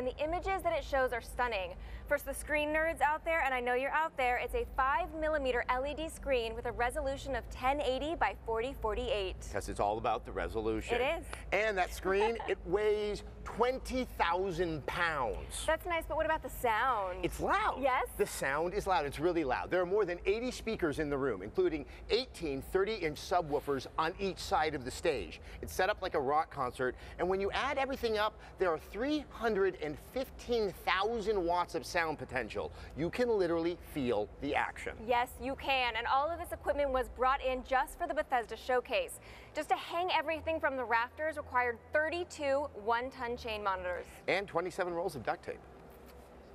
and the images that it shows are stunning. For the screen nerds out there, and I know you're out there, it's a 5mm LED screen with a resolution of 1080 by 4048. Because it's all about the resolution. It is. And that screen, it weighs 20,000 pounds. That's nice, but what about the sound? It's loud. Yes? The sound is loud. It's really loud. There are more than 80 speakers in the room, including 18 30-inch subwoofers on each side of the stage. It's set up like a rock concert, and when you add everything up, there are 315,000 watts of sound potential. You can literally feel the action. Yes, you can, and all of this equipment was brought in just for the Bathesda showcase. Just to hang everything from the rafters required 32 one-ton chain monitors. And 27 rolls of duct tape.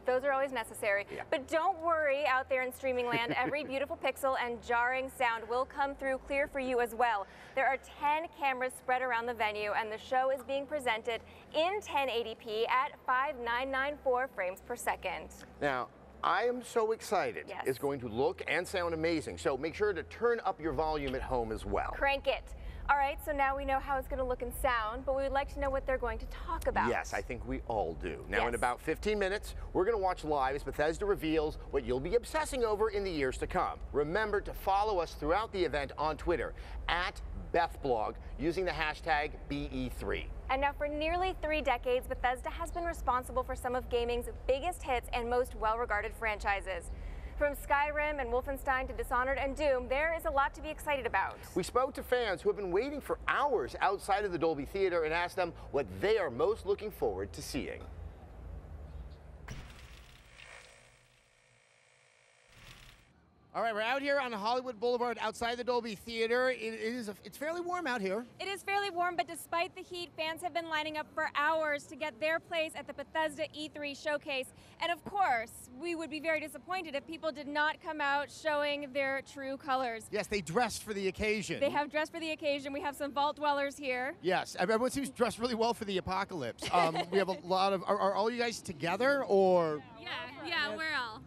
Those are always necessary. Yeah. But don't worry out there in streaming land, every beautiful pixel and jarring sound will come through clear for you as well. There are 10 cameras spread around the venue, and the show is being presented in 1080p at 5994 frames per second. Now, I am so excited. Yes. It's going to look and sound amazing, so make sure to turn up your volume at home as well. Crank it. All right, so now we know how it's going to look and sound, but we would like to know what they're going to talk about. Yes, I think we all do. Now, Yes. in about 15 minutes, we're going to watch live as Bathesda reveals what you'll be obsessing over in the years to come. Remember to follow us throughout the event on Twitter at BethBlog using the hashtag BE3. And now for nearly 3 decades, Bathesda has been responsible for some of gaming's biggest hits and most well-regarded franchises. From Skyrim and Wolfenstein to Dishonored and Doom, there is a lot to be excited about. We spoke to fans who have been waiting for hours outside of the Dolby Theater and asked them what they are most looking forward to seeing. All right, we're out here on Hollywood Boulevard outside the Dolby Theater. It's fairly warm out here. It is fairly warm, but despite the heat, fans have been lining up for hours to get their place at the Bathesda E3 showcase. And of course, we would be very disappointed if people did not come out showing their true colors. Yes, they dressed for the occasion. They have dressed for the occasion. We have some vault dwellers here. Yes, everyone seems dressed really well for the apocalypse. We have a lot of, are all you guys together or? Yeah, we're all.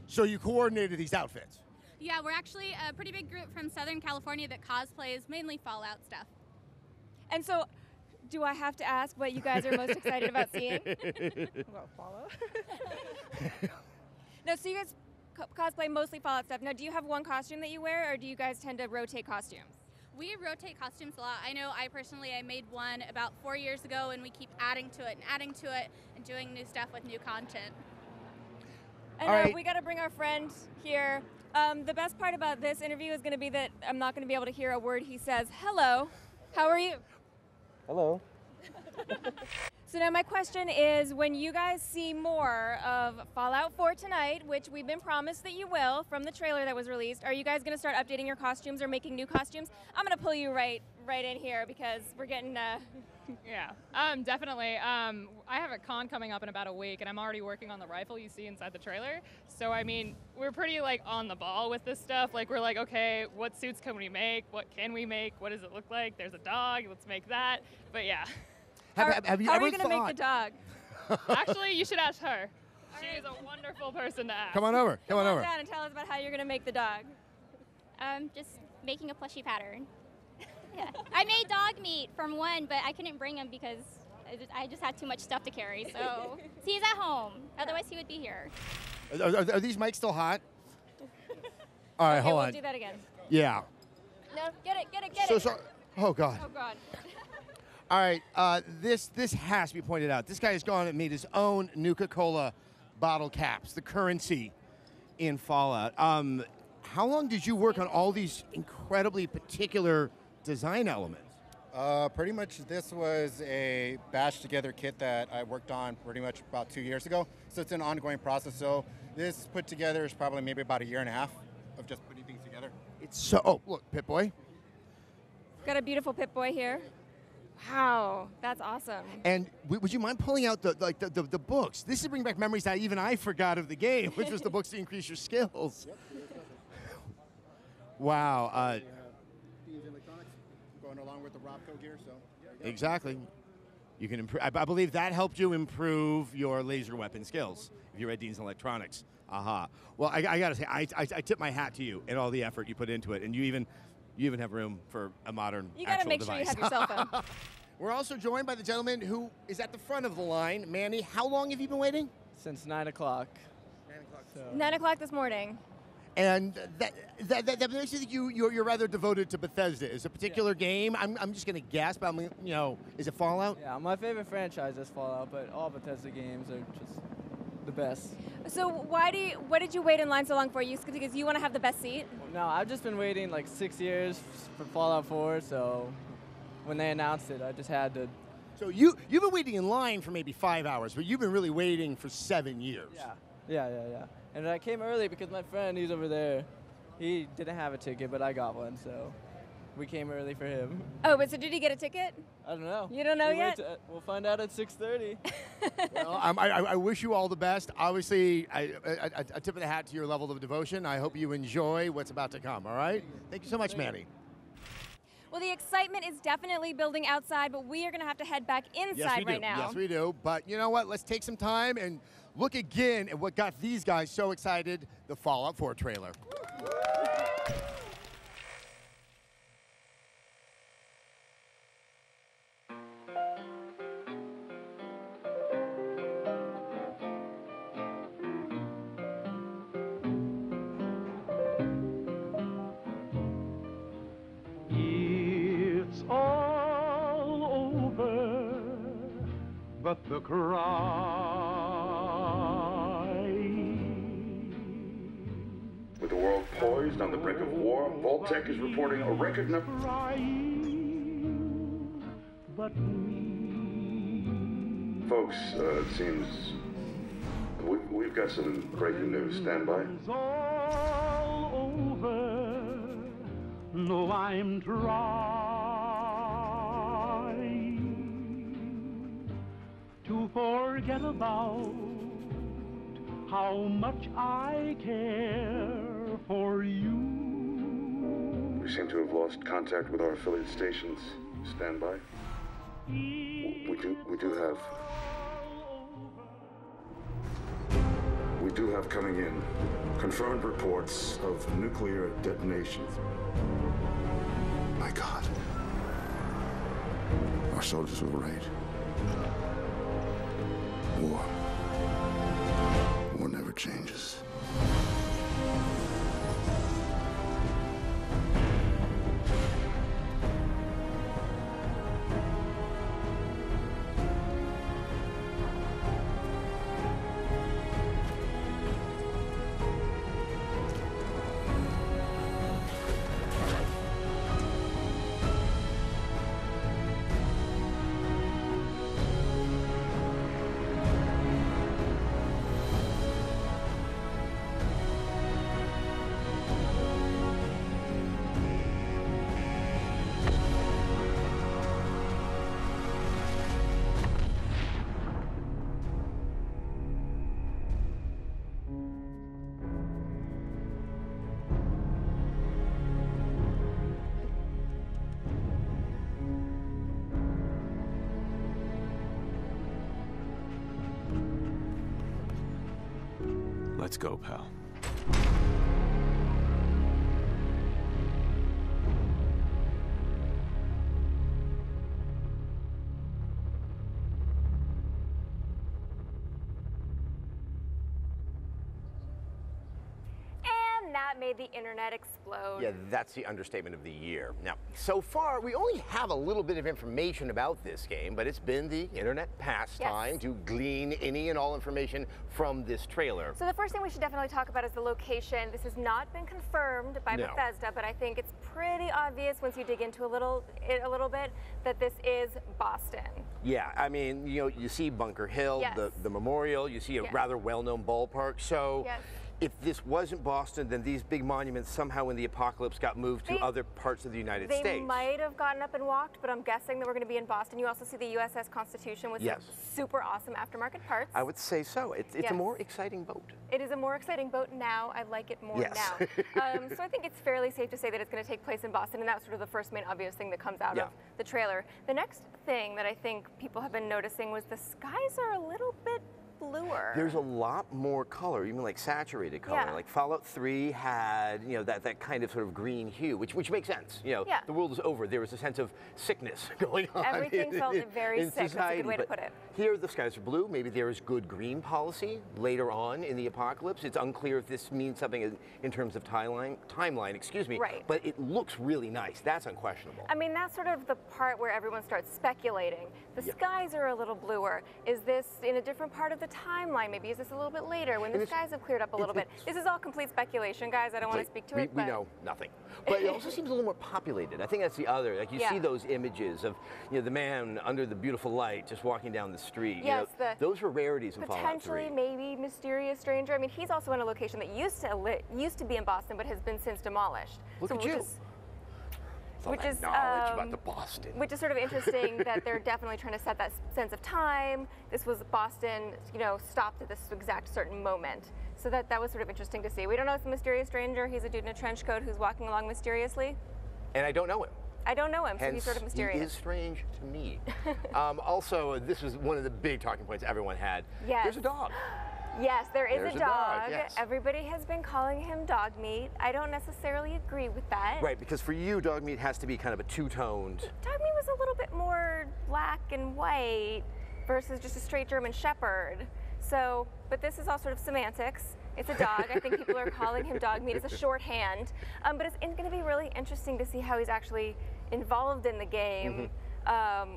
So you coordinated these outfits? Yeah, we're actually a pretty big group from Southern California that cosplays mainly Fallout stuff. And so, do I have to ask what you guys are most excited about seeing? Well, follow. No, so you guys cosplay mostly Fallout stuff. Now, do you have one costume that you wear, or do you guys tend to rotate costumes? We rotate costumes a lot. I know I made one about 4 years ago, and we keep adding to it and doing new stuff with new content. And All right. we got to bring our friend here. The best part about this interview is going to be that I'm not going to be able to hear a word he says. Hello, how are you? Hello. So now my question is, when you guys see more of Fallout 4 tonight, which we've been promised that you will from the trailer that was released, are you guys going to start updating your costumes or making new costumes? I'm going to pull you right in here because we're getting... Yeah, definitely. I have a con coming up in about a week, and I'm already working on the rifle you see inside the trailer. So, I mean, we're pretty, on the ball with this stuff. We're like, okay, what suits can we make? What can we make? What does it look like? There's a dog. Let's make that. But, yeah. Have you how ever are you going to make the dog? Actually, you should ask her. She is a wonderful person to ask. Come on over. Come on over. Down and tell us about how you're going to make the dog. Just making a plushy pattern. Yeah. I made dog meat from one, but I couldn't bring him because I just had too much stuff to carry. So he's at home. Otherwise, he would be here. Are these mics still hot? All right, Okay, hold we'll on. do that again. Yeah. No, get it. So sorry. Oh, God. Oh, God. All right, this has to be pointed out. This guy has gone and made his own Nuka-Cola bottle caps, the currency in Fallout. How long did you work on all these incredibly particular design elements? Pretty much this was a batch together kit that I worked on pretty much about 2 years ago. So it's an ongoing process. So this put together is probably maybe about 1.5 years of just putting things together. It's so, oh, look, Pip-Boy. Got a beautiful Pip-Boy here. Wow, that's awesome. And would you mind pulling out the books? This is bringing back memories that even I forgot of the game, which was the books to increase your skills. Wow. Going along with the Robco gear, so. Exactly. You can improve. I believe that helped you improve your laser weapon skills if you read Dean's Electronics. Aha. Well, I got to say, I tip my hat to you and all the effort you put into it, and you even have room for a modern You got to make sure you have your cell phone. We're also joined by the gentleman who is at the front of the line. Manny, how long have you been waiting? Since 9 o'clock. 9 o'clock. So. 9 o'clock this morning. And that makes you think you're rather devoted to Bethesda. Is a particular game? I'm just going to guess, but is it Fallout? Yeah, my favorite franchise is Fallout, but all Bethesda games are just the best. So what did you wait in line so long for? Because you want to have the best seat? No, I've just been waiting like 6 years for Fallout 4, so when they announced it, I just had to. So you've been waiting in line for maybe 5 hours, but you've been really waiting for 7 years. Yeah. And I came early because my friend, he's over there, he didn't have a ticket, but I got one, so we came early for him. Oh, but so did he get a ticket? I don't know. You don't know yet? We'll find out at 6:30. Well, I wish you all the best. Obviously, a tip of the hat to your level of devotion. I hope you enjoy what's about to come, all right? Thank you so much, Manny. Well, the excitement is definitely building outside, but we are going to have to head back inside right now. Yes, we do. But you know what? Let's take some time and look again at what got these guys so excited, the Fallout 4 trailer. But the cry. With the world poised on the brink of war, Vault-Tec is reporting a record number. Folks, it seems we've got some breaking news. Stand by. It's all over. No, I'm trying to forget about how much I care for you. We seem to have lost contact with our affiliate stations. Stand by. We do have coming in confirmed reports of nuclear detonations. My God. Our soldiers were right. War never changes. Let's go, pal. That made the internet explode. Yeah, that's the understatement of the year. Now, so far, we only have a little bit of information about this game, but it's been the internet pastime to glean any and all information from this trailer. So the first thing we should definitely talk about is the location. This has not been confirmed by Bethesda, but I think it's pretty obvious once you dig into it a little bit that this is Boston. Yeah, I mean, you know, you see Bunker Hill, the memorial, you see a rather well-known ballpark, so if this wasn't Boston, then these big monuments somehow in the apocalypse got moved to other parts of the United States. They might have gotten up and walked, but I'm guessing that we're going to be in Boston. You also see the USS Constitution with some super awesome aftermarket parts. I would say so. It's a more exciting boat. It is a more exciting boat now. I like it more now. So I think it's fairly safe to say that it's going to take place in Boston, and that's sort of the first main obvious thing that comes out of the trailer. The next thing that I think people have been noticing was the skies are a little bit bluer. There's a lot more color, even like saturated color. Yeah. Like Fallout 3 had, that kind of sort of green hue, which makes sense. Yeah. The world is over. There was a sense of sickness going on. Everything felt very in sick. society. That's a good way to But put it. Here, the skies are blue. Maybe there is good green policy later on in the apocalypse. It's unclear if this means something in terms of timeline. Excuse me. Right. But it looks really nice. That's unquestionable. I mean, that's sort of the part where everyone starts speculating. The skies are a little bluer. Is this in a different part of the timeline? Maybe is this a little bit later when the skies have cleared up a little bit? This is all complete speculation, guys. I don't want to speak to it. We know nothing. But it also seems a little more populated. I think that's the other. Like you see those images of the man under the beautiful light just walking down the street. Yes, those were rarities in Fallout 3. Potentially, maybe mysterious stranger. I mean, he's also in a location that used to be in Boston, but has been since demolished. Look at you. Which is knowledge about the Boston. Which is sort of interesting that they're definitely trying to set that sense of time. This was Boston, stopped at this exact certain moment. So that was sort of interesting to see. We don't know it's a mysterious stranger. He's a dude in a trench coat who's walking along mysteriously. And I don't know him. I don't know him, so he's sort of mysterious. He is strange to me. Also, this was one of the big talking points everyone had. Yes. There's a dog. Yes, there's a dog. Yes. Everybody has been calling him dog meat. I don't necessarily agree with that. Right, because for you, dog meat has to be kind of a two-toned. Dog meat was a little bit more black and white versus just a straight German Shepherd. So, but this is all sort of semantics. It's a dog. I think people are calling him dog meat. It's a shorthand. But it's going to be really interesting to see how he's actually involved in the game.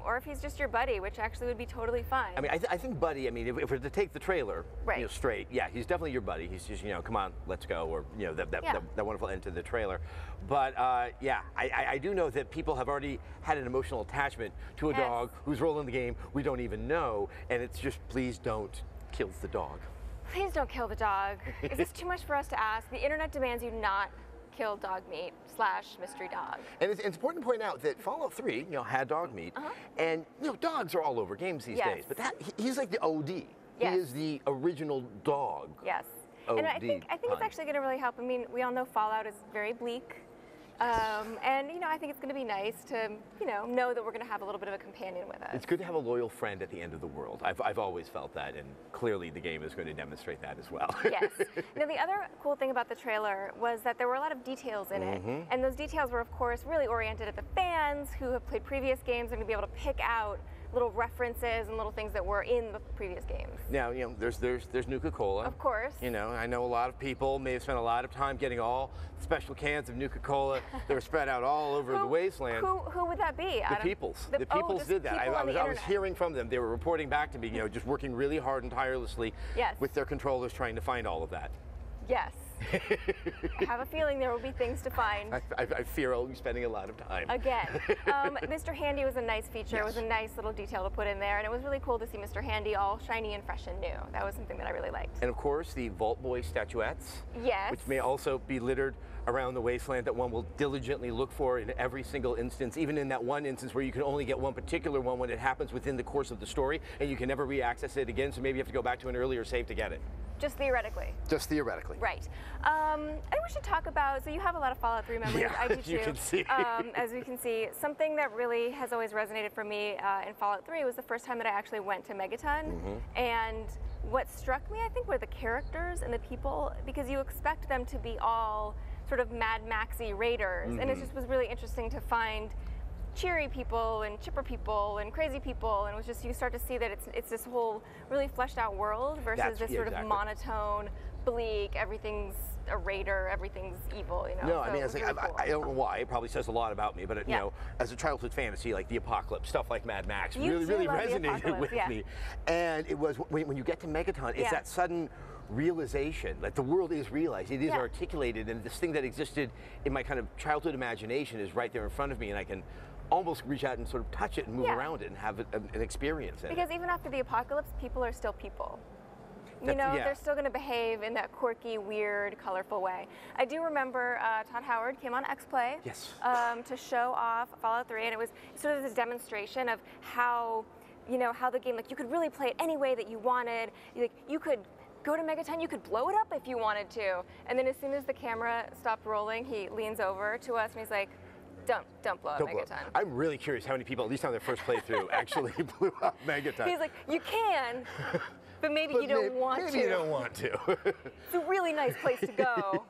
Or if he's just your buddy, which actually would be totally fine. I mean, I think buddy, if we're to take the trailer straight, yeah, he's definitely your buddy. He's just, come on, let's go, or, that wonderful end to the trailer. But, yeah, I do know that people have already had an emotional attachment to a dog who's rolling the game we don't even know, and it's just, please don't kill the dog. Please don't kill the dog. Is this too much for us to ask? The internet demands you not kill dog meat / mystery dog. And it's important to point out that Fallout 3, had dog meat, and dogs are all over games these days. But he's like the OD. He is the original dog. Yes. OD and I think it's actually going to really help. I mean, we all know Fallout is very bleak. And I think it's going to be nice to know that we're going to have a little bit of a companion with us. It's good to have a loyal friend at the end of the world. I've always felt that, and clearly the game is going to demonstrate that as well. Yes. Now, the other cool thing about the trailer was that there were a lot of details in it, and those details were, of course, really oriented at the fans who have played previous games and to be able to pick out little references and little things that were in the previous games. Now, there's Nuka-Cola. Of course. I know a lot of people may have spent a lot of time getting all special cans of Nuka-Cola that were spread out all over the wasteland. Who would that be, Adam? The Peoples. The Peoples did that. I was hearing from them. They were reporting back to me, just working really hard and tirelessly with their controllers trying to find all of that. Yes. I have a feeling there will be things to find. I fear I'll be spending a lot of time. Again. Mr. Handy was a nice feature. It was a nice little detail to put in there, and it was really cool to see Mr. Handy all shiny and fresh and new. That was something that I really liked. And of course, the Vault Boy statuettes. Yes. Which may also be littered around the wasteland that one will diligently look for in every single instance, even in that one instance where you can only get one particular one when it happens within the course of the story, and you can never re-access it again, so maybe you have to go back to an earlier save to get it. Just theoretically. Just theoretically. Right. I think we should talk about, so you have a lot of Fallout 3 memories. Yeah, I do too. you can see. As we can see, something that really has always resonated for me in Fallout 3 was the first time that I actually went to Megaton. And what struck me, I think, were the characters and the people, because you expect them to be all sort of Mad Maxy raiders. And it just was really interesting to find cheery people and chipper people and crazy people, and it was just, you start to see that it's this whole really fleshed out world versus this sort of monotone, bleak, everything's a raider, everything's evil, No, so I mean, it's like, really cool. I don't know why. It probably says a lot about me, but as a childhood fantasy, like the apocalypse, stuff like Mad Max, really resonated with me. And it was when you get to Megaton, it's that sudden realization that the world is realized, it is articulated, and this thing that existed in my kind of childhood imagination is right there in front of me, and I can almost reach out and sort of touch it and move around it and have an experience in it. Because even after the apocalypse, people are still people. They're still going to behave in that quirky, weird, colorful way. I do remember Todd Howard came on X-Play to show off Fallout 3, and it was sort of this demonstration of how, how the game, like, you could really play it any way that you wanted. You could go to Megaton, you could blow it up if you wanted to. And then as soon as the camera stopped rolling, he leans over to us and he's like, don't blow up Megaton. I'm really curious how many people, at least on their first playthrough, actually blew up Megaton. He's like, you can, But maybe you don't want to. Maybe you don't want to. It's a really nice place to go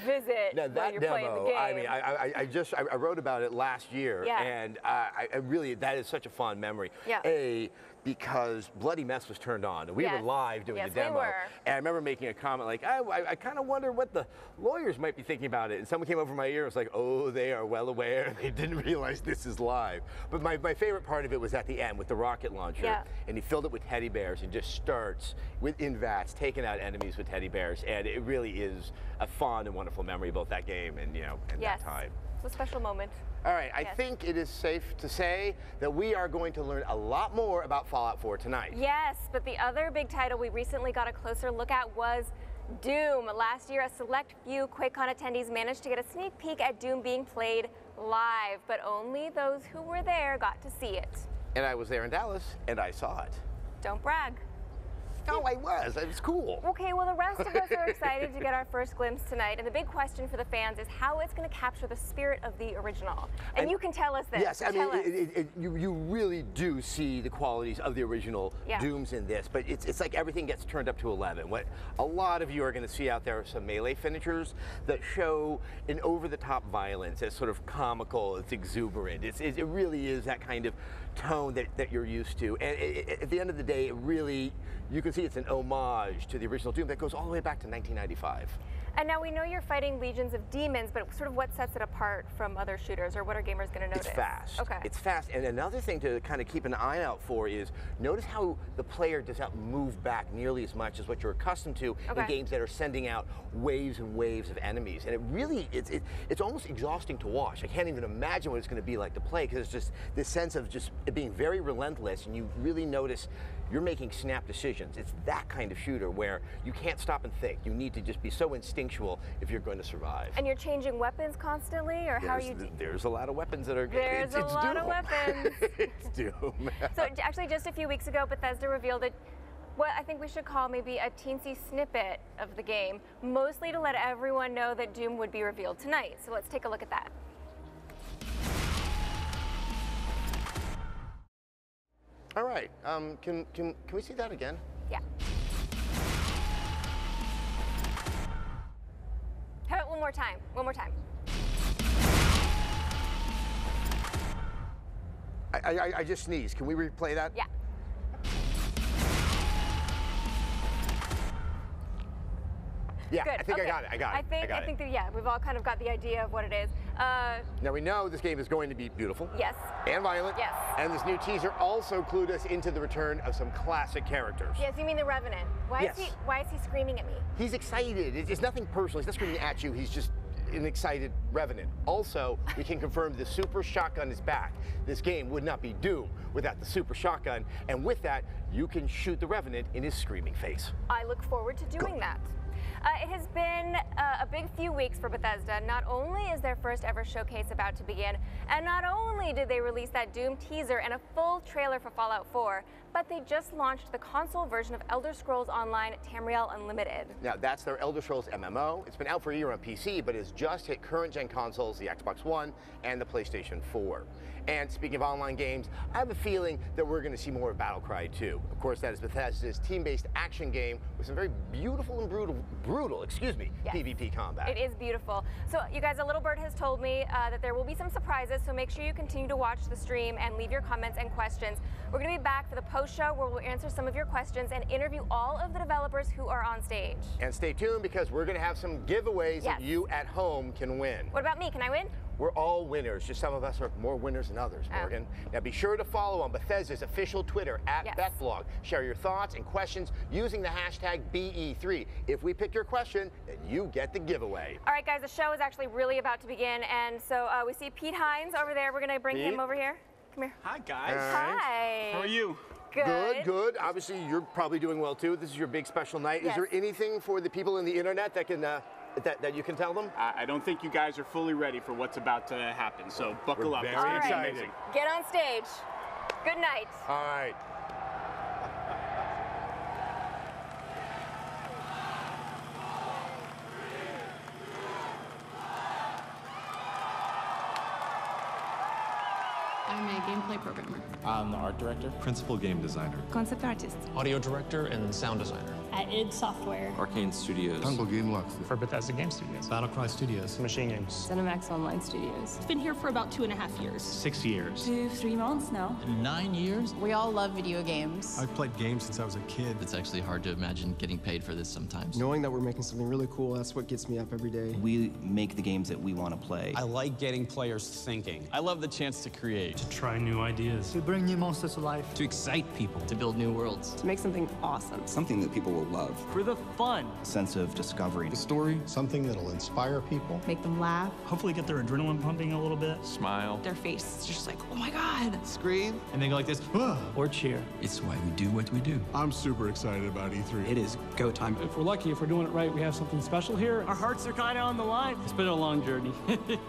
visit Now, while that you're demo, playing the game. I mean, I wrote about it last year, Yeah. and I really, that is such a fond memory. Yeah. Because Bloody Mess was turned on, and we were Yes. live doing Yes, the demo. we were. And I remember making a comment like, I kind of wonder what the lawyers might be thinking about it. And someone came over my ear and was like, oh, they are well aware. They didn't realize this is live. But my favorite part of it was at the end with the rocket launcher. Yeah. And he filled it with teddy bears and just starts in VATS, taking out enemies with teddy bears. And it really is a fond and wonderful memory of both that game and, and Yes. that time. It's a special moment. All right, I Yes. think it is safe to say that we are going to learn a lot more about Fallout 4 tonight. Yes, but the other big title we recently got a closer look at was Doom. Last year, a select few QuakeCon attendees managed to get a sneak peek at Doom being played live, but only those who were there got to see it. And I was there in Dallas, and I saw it. Don't brag. No, I was. It was cool. Okay, well, the rest of us are excited to get our first glimpse tonight, and the big question for the fans is how it's going to capture the spirit of the original. And you can tell us this. Yes, I Tell us. mean, you really do see the qualities of the original Dooms in this, but it's like everything gets turned up to 11. What a lot of you are going to see out there are some melee finishers that show an over-the-top violence. It's sort of comical, it's exuberant. It really is that kind of tone that you're used to. And at the end of the day, it really, you can see it's an homage to the original Doom that goes all the way back to 1995. And now we know you're fighting legions of demons, but sort of what sets it apart from other shooters, or what are gamers going to notice? It's fast. Okay. It's fast. And another thing to kind of keep an eye out for is notice how the player does not move back nearly as much as what you're accustomed to in games that are sending out waves and waves of enemies. And it really, it's almost exhausting to watch. I can't even imagine what it's going to be like to play, because it's just this sense of just it being very relentless, and you really notice you're making snap decisions. It's that kind of shooter where you can't stop and think. You need to just be so instinctual if you're going to survive. And you're changing weapons constantly, or how are you? There's a lot of weapons that are. There's a lot of weapons. It's Doom. So actually, just a few weeks ago, Bethesda revealed what I think we should call maybe a teensy snippet of the game, mostly to let everyone know that Doom would be revealed tonight. So let's take a look at that. All right. Can we see that again? Yeah. How about one more time? One more time. I just sneezed. Can we replay that? Yeah. Yeah, Good. I think I got it. I got it. I think that, yeah, we've all kind of got the idea of what it is. Now we know this game is going to be beautiful. Yes. And violent. Yes. And this new teaser also clued us into the return of some classic characters. Yes, you mean the Revenant. Why is he screaming at me? He's excited. It's nothing personal. He's not screaming at you. He's just an excited Revenant. Also, we can confirm the super shotgun is back. This game would not be Doom without the super shotgun, and with that, you can shoot the Revenant in his screaming face. I look forward to doing that. It has been a big few weeks for Bethesda. Not only is their first ever showcase about to begin, and not only did they release that Doom teaser and a full trailer for Fallout 4, but they just launched the console version of Elder Scrolls Online Tamriel Unlimited. Now, that's their Elder Scrolls MMO. It's been out for a year on PC, but has just hit current-gen consoles, the Xbox One and the PlayStation 4. And speaking of online games, I have a feeling that we're going to see more of Battlecry 2. Of course, that is Bethesda's team-based action game with some very beautiful and brutal, PvP combat. It is beautiful. So, you guys, a little bird has told me that there will be some surprises, so make sure you continue to watch the stream and leave your comments and questions. We're going to be back for the post-show where we'll answer some of your questions and interview all of the developers who are on stage. And stay tuned, because we're going to have some giveaways that you at home can win. What about me? Can I win? We're all winners, just some of us are more winners than others, Morgan. Now be sure to follow on Bethesda's official Twitter, @BethVlog. Share your thoughts and questions using the hashtag BE3. If we pick your question, then you get the giveaway. All right, guys, the show is actually really about to begin, and so we see Pete Hines over there. We're going to bring him over here. Come here. Hi, guys. Hi. How are you? Good. Good. Obviously, you're probably doing well, too. This is your big special night. Yes. Is there anything for the people in the internet that can... that you can tell them? I don't think you guys are fully ready for what's about to happen, so buckle up. Very It's gonna be excited. amazing. Get on stage. Good night. All right. I'm a gameplay programmer. I'm the art director. Principal game designer. Concept artist. Audio director and sound designer. At id Software. Arcane Studios. Tango Game Lux. For Bethesda Game Studios. Battlecry Studios. Machine Games. Cinemax Online Studios. It's been here for about 2.5 years. 6 years. 3 months now. 9 years. We all love video games. I've played games since I was a kid. It's actually hard to imagine getting paid for this sometimes. Knowing that we're making something really cool, that's what gets me up every day. We make the games that we want to play. I like getting players thinking. I love the chance to create. To try new ideas. To bring new monsters to life. To excite people. To build new worlds. To make something awesome. Something that people will love. For the fun. Sense of discovery. The story, something that'll inspire people. Make them laugh. Hopefully get their adrenaline pumping a little bit. Smile. Their face is just like, oh my God. Scream. And they go like this. Or cheer. It's why we do what we do. I'm super excited about E3. It is go time. If we're lucky, if we're doing it right, we have something special here. Our hearts are kind of on the line. It's been a long journey.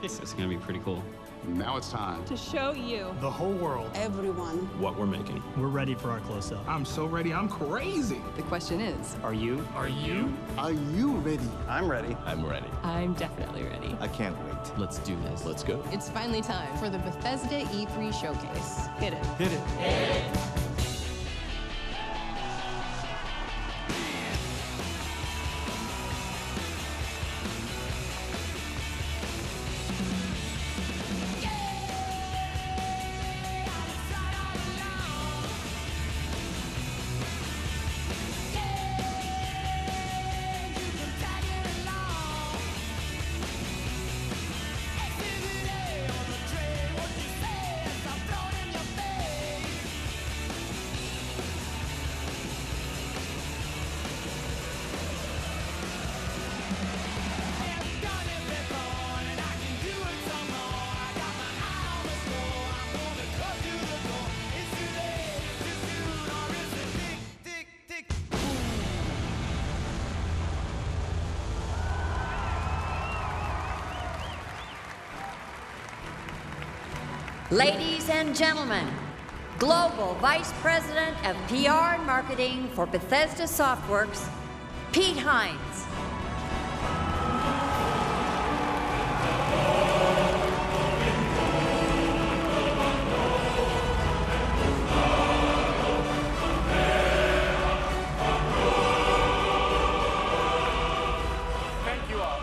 It's going to be pretty cool. Now it's time to show you, the whole world, everyone, what we're making. We're ready for our close-up. I'm so ready, I'm crazy. The question is, are you? Are you? Are you ready? I'm ready. I'm ready. I'm definitely ready. I can't wait. Let's do this. Let's go. It's finally time for the Bethesda E3 showcase. Hit it. Hit it. Hit it. Ladies and gentlemen, Global Vice President of PR and Marketing for Bethesda Softworks, Pete Hines. Thank you all.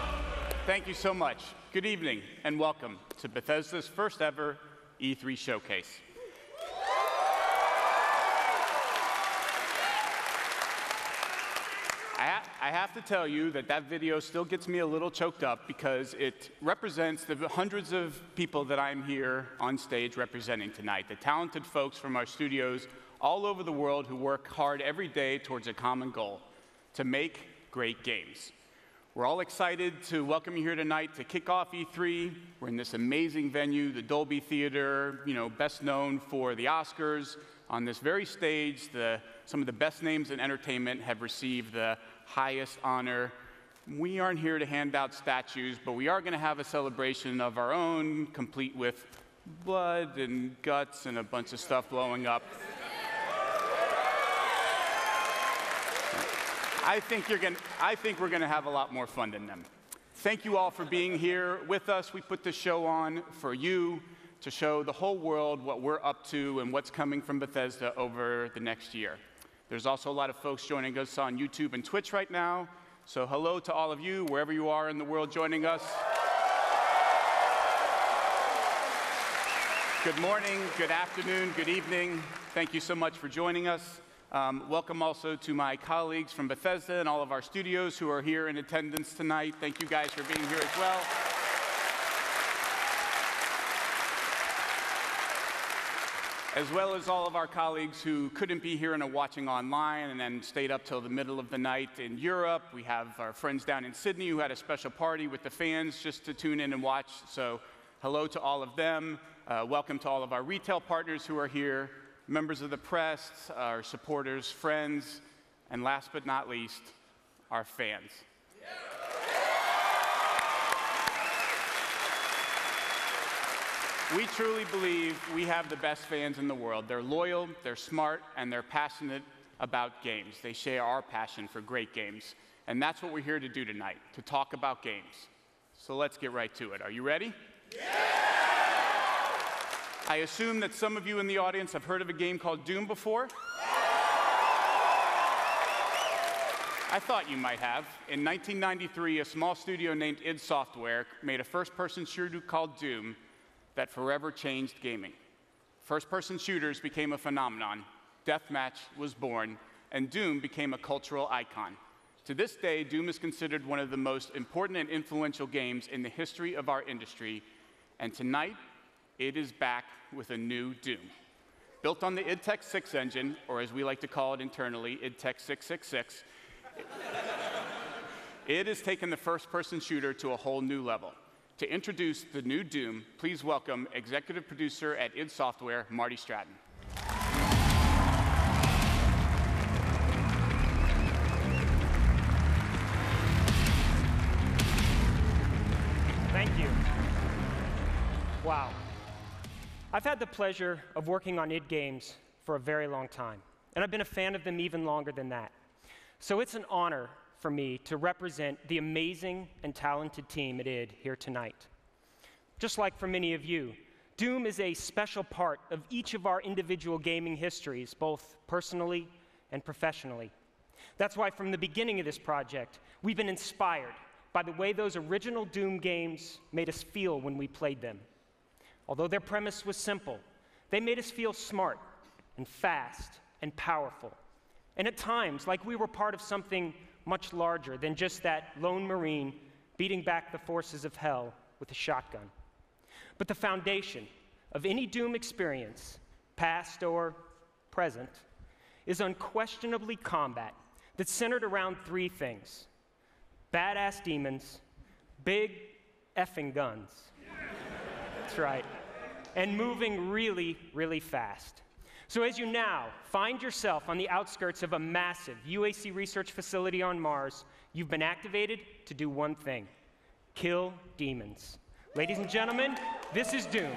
Thank you so much. Good evening and welcome to Bethesda's first ever E3 showcase. I have to tell you that video still gets me a little choked up because it represents the hundreds of people that I'm here on stage representing tonight, the talented folks from our studios all over the world who work hard every day towards a common goal, to make great games. We're all excited to welcome you here tonight to kick off E3. We're in this amazing venue, the Dolby Theater, best known for the Oscars. On this very stage, some of the best names in entertainment have received the highest honor. We aren't here to hand out statues, but we are going to have a celebration of our own, complete with blood and guts and a bunch of stuff blowing up. I think we're going to have a lot more fun than them. Thank you all for being here with us. We put this show on for you to show the whole world what we're up to and what's coming from Bethesda over the next year. There's also a lot of folks joining us on YouTube and Twitch right now. So hello to all of you, wherever you are in the world joining us. Good morning, good afternoon, good evening. Thank you so much for joining us. Welcome also to my colleagues from Bethesda and all of our studios who are here in attendance tonight. Thank you guys for being here as well. As well as all of our colleagues who couldn't be here and are watching online and then stayed up till the middle of the night in Europe. We have our friends down in Sydney who had a special party with the fans just to tune in and watch. So hello to all of them. Welcome to all of our retail partners who are here, members of the press, our supporters, friends, and last but not least, our fans. We truly believe we have the best fans in the world. They're loyal, they're smart, and they're passionate about games. They share our passion for great games. And that's what we're here to do tonight, to talk about games. So let's get right to it. Are you ready? Yeah! I assume that some of you in the audience have heard of a game called Doom before. I thought you might have. In 1993, a small studio named id Software made a first-person shooter called Doom that forever changed gaming. First-person shooters became a phenomenon, deathmatch was born, and Doom became a cultural icon. To this day, Doom is considered one of the most important and influential games in the history of our industry, and tonight, it is back with a new Doom. Built on the id Tech 6 engine, or as we like to call it internally, id Tech 666, it has taken the first-person shooter to a whole new level. To introduce the new Doom, please welcome executive producer at id Software, Marty Stratton. Thank you. Wow. I've had the pleasure of working on id games for a very long time, and I've been a fan of them even longer than that. So it's an honor for me to represent the amazing and talented team at id here tonight. Just like for many of you, Doom is a special part of each of our individual gaming histories, both personally and professionally. That's why from the beginning of this project, we've been inspired by the way those original Doom games made us feel when we played them. Although their premise was simple, they made us feel smart and fast and powerful, and at times like we were part of something much larger than just that lone Marine beating back the forces of hell with a shotgun. But the foundation of any Doom experience, past or present, is unquestionably combat that's centered around three things: badass demons, big effing guns. That's right. And moving really, really fast. So as you now find yourself on the outskirts of a massive UAC research facility on Mars, you've been activated to do one thing: kill demons. Ladies and gentlemen, this is Doom.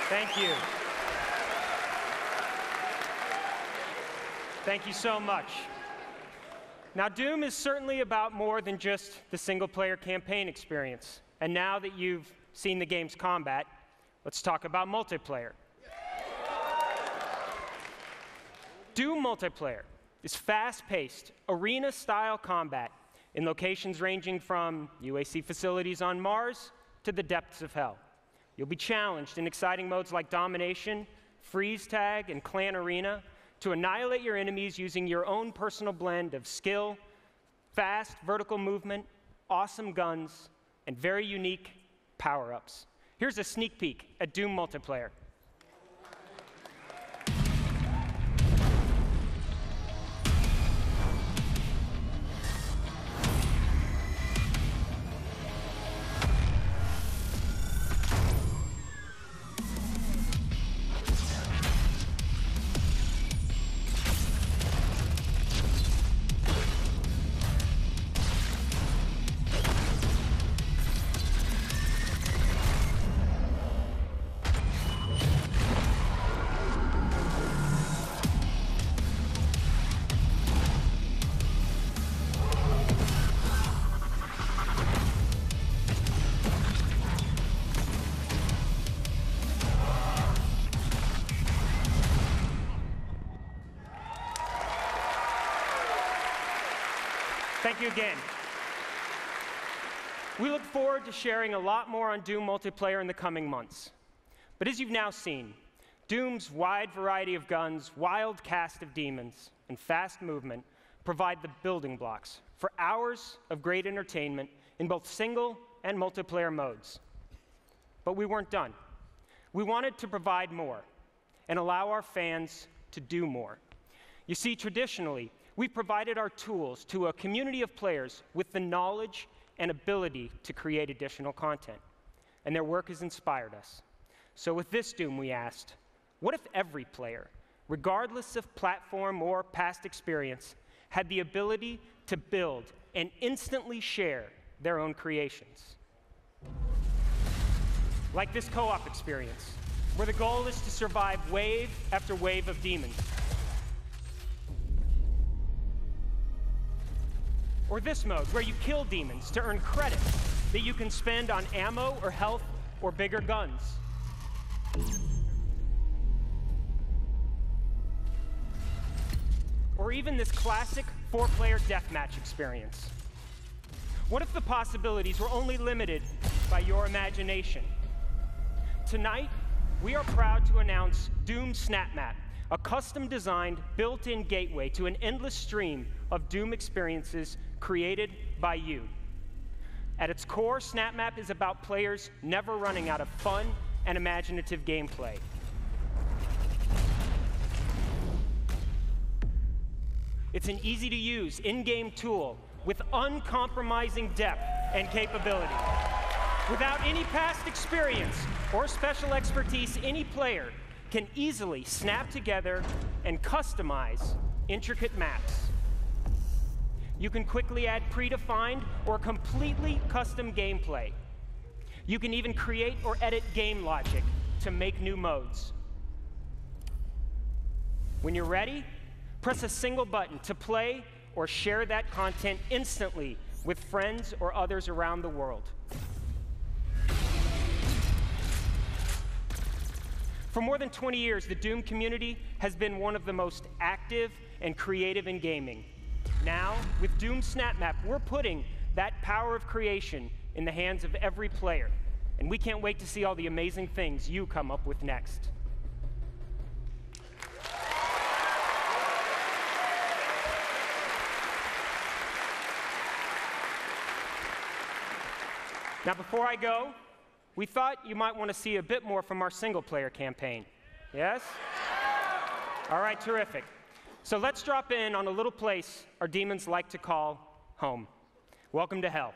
Thank you. Thank you so much. Now, Doom is certainly about more than just the single-player campaign experience. And now that you've seen the game's combat, let's talk about multiplayer. Doom multiplayer is fast-paced, arena-style combat in locations ranging from UAC facilities on Mars to the depths of hell. You'll be challenged in exciting modes like Domination, Freeze Tag, and Clan Arena to annihilate your enemies using your own personal blend of skill, fast vertical movement, awesome guns, and very unique power-ups. Here's a sneak peek at Doom multiplayer. Thank you again. We look forward to sharing a lot more on Doom multiplayer in the coming months. But as you've now seen, Doom's wide variety of guns, wild cast of demons, and fast movement provide the building blocks for hours of great entertainment in both single and multiplayer modes. But we weren't done. We wanted to provide more and allow our fans to do more. You see, traditionally, we've provided our tools to a community of players with the knowledge and ability to create additional content, and their work has inspired us. So with this Doom, we asked, what if every player, regardless of platform or past experience, had the ability to build and instantly share their own creations? Like this co-op experience, where the goal is to survive wave after wave of demons. Or this mode, where you kill demons to earn credits that you can spend on ammo or health or bigger guns. Or even this classic 4-player deathmatch experience. What if the possibilities were only limited by your imagination? Tonight, we are proud to announce Doom SnapMap, a custom-designed, built-in gateway to an endless stream of Doom experiences created by you. At its core, SnapMap is about players never running out of fun and imaginative gameplay. It's an easy-to-use, in-game tool with uncompromising depth and capability. Without any past experience or special expertise, any player can easily snap together and customize intricate maps. You can quickly add predefined or completely custom gameplay. You can even create or edit game logic to make new modes. When you're ready, press a single button to play or share that content instantly with friends or others around the world. For more than 20 years, the Doom community has been one of the most active and creative in gaming. Now, with Doom SnapMap, we're putting that power of creation in the hands of every player, and we can't wait to see all the amazing things you come up with next. Now, before I go, we thought you might want to see a bit more from our single-player campaign. Yes? All right, terrific. So let's drop in on a little place our demons like to call home. Welcome to hell.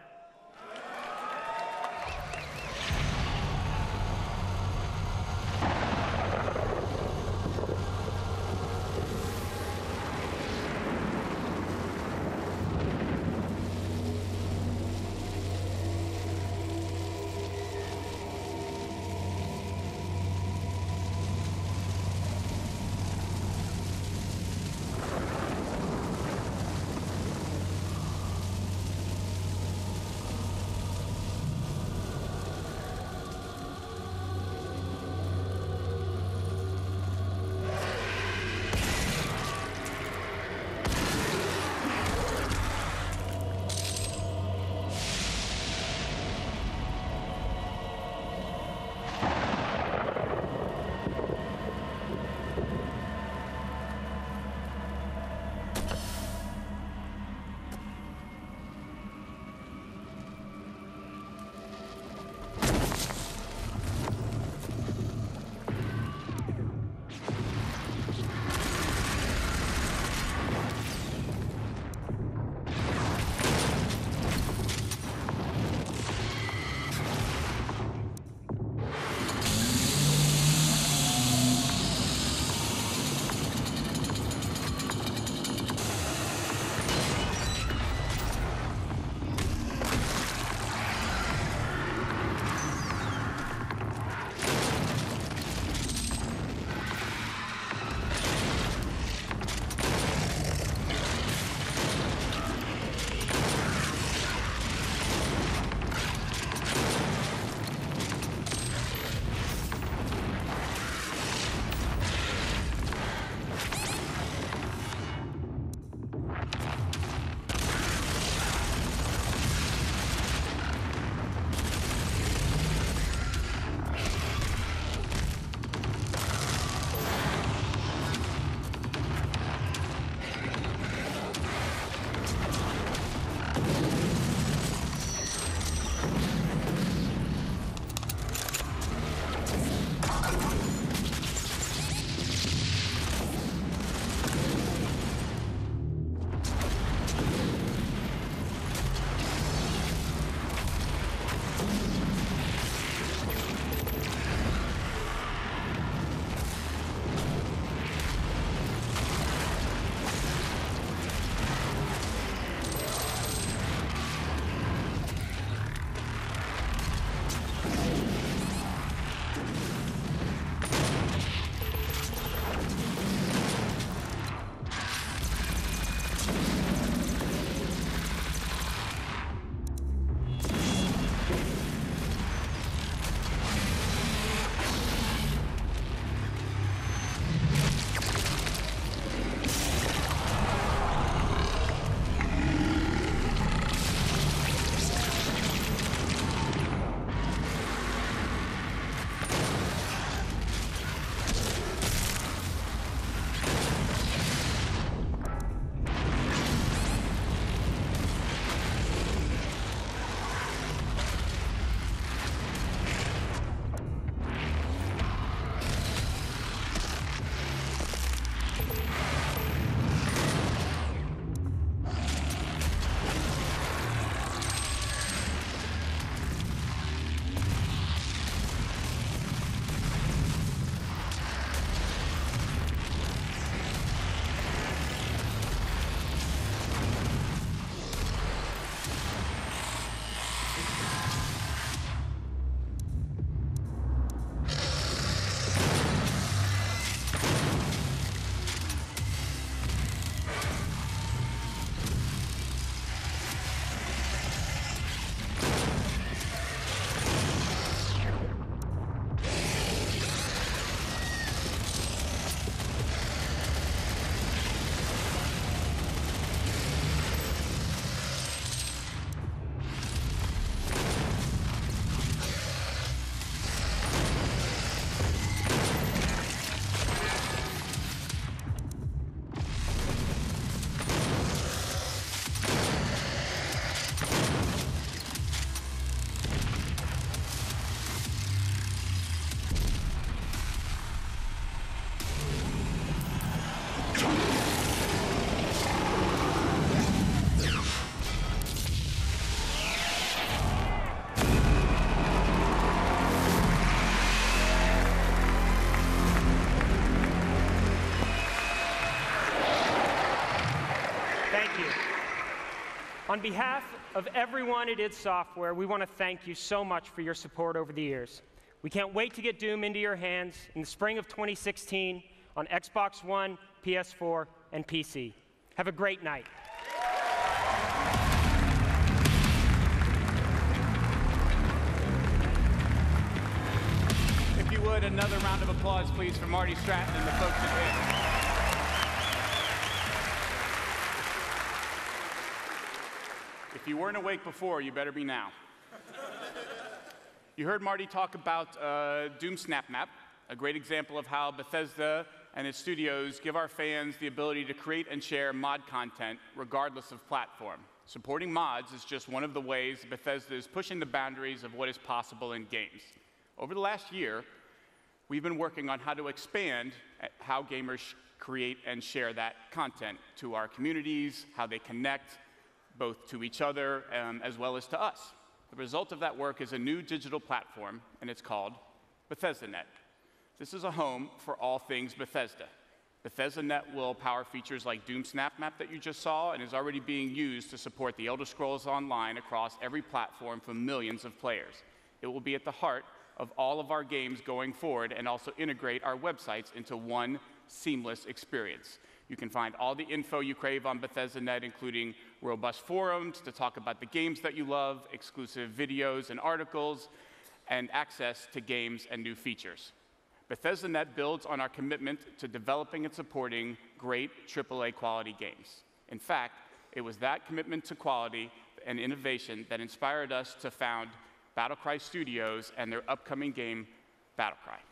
On behalf of everyone at id Software, we want to thank you so much for your support over the years. We can't wait to get Doom into your hands in the spring of 2016 on Xbox One, PS4, and PC. Have a great night. If you would, another round of applause, please, for Marty Stratton and the folks at id. If you weren't awake before, you better be now. You heard Marty talk about Doom Snap Map, a great example of how Bethesda and its studios give our fans the ability to create and share mod content regardless of platform. Supporting mods is just one of the ways Bethesda is pushing the boundaries of what is possible in games. Over the last year, we've been working on how to expand how gamers create and share that content to our communities, how they connect both to each other as well as to us. The result of that work is a new digital platform, and it's called BethesdaNet. This is a home for all things Bethesda. BethesdaNet will power features like Doom Snap Map that you just saw and is already being used to support the Elder Scrolls Online across every platform for millions of players. It will be at the heart of all of our games going forward and also integrate our websites into one seamless experience. You can find all the info you crave on BethesdaNet, including robust forums to talk about the games that you love, exclusive videos and articles, and access to games and new features. BethesdaNet builds on our commitment to developing and supporting great AAA quality games. In fact, it was that commitment to quality and innovation that inspired us to found Battlecry Studios and their upcoming game, Battlecry.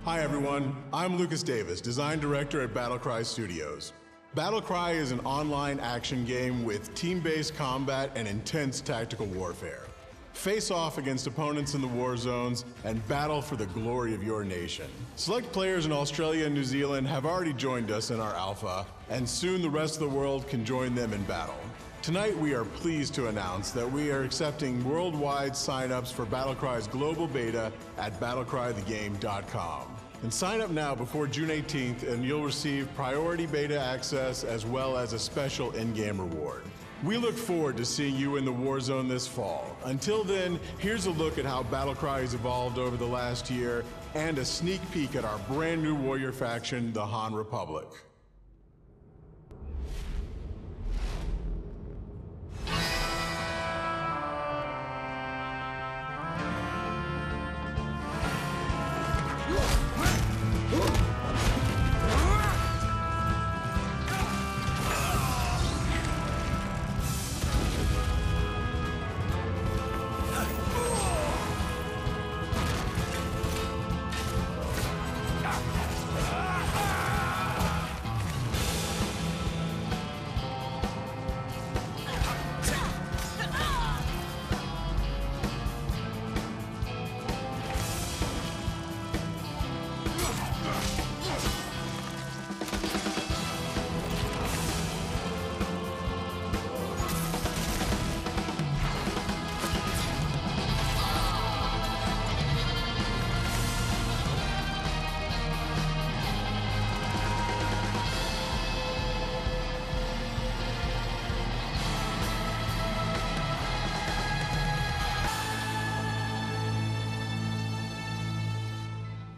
Hi everyone, I'm Lucas Davis, design director at Battlecry Studios. Battlecry is an online action game with team-based combat and intense tactical warfare. Face off against opponents in the war zones and battle for the glory of your nation. Select players in Australia and New Zealand have already joined us in our alpha, and soon the rest of the world can join them in battle. Tonight we are pleased to announce that we are accepting worldwide sign-ups for Battlecry's global beta at battlecrythegame.com. And sign up now before June 18th and you'll receive priority beta access as well as a special in-game reward. We look forward to seeing you in the war zone this fall. Until then, here's a look at how Battlecry has evolved over the last year and a sneak peek at our brand new warrior faction, the Han Republic.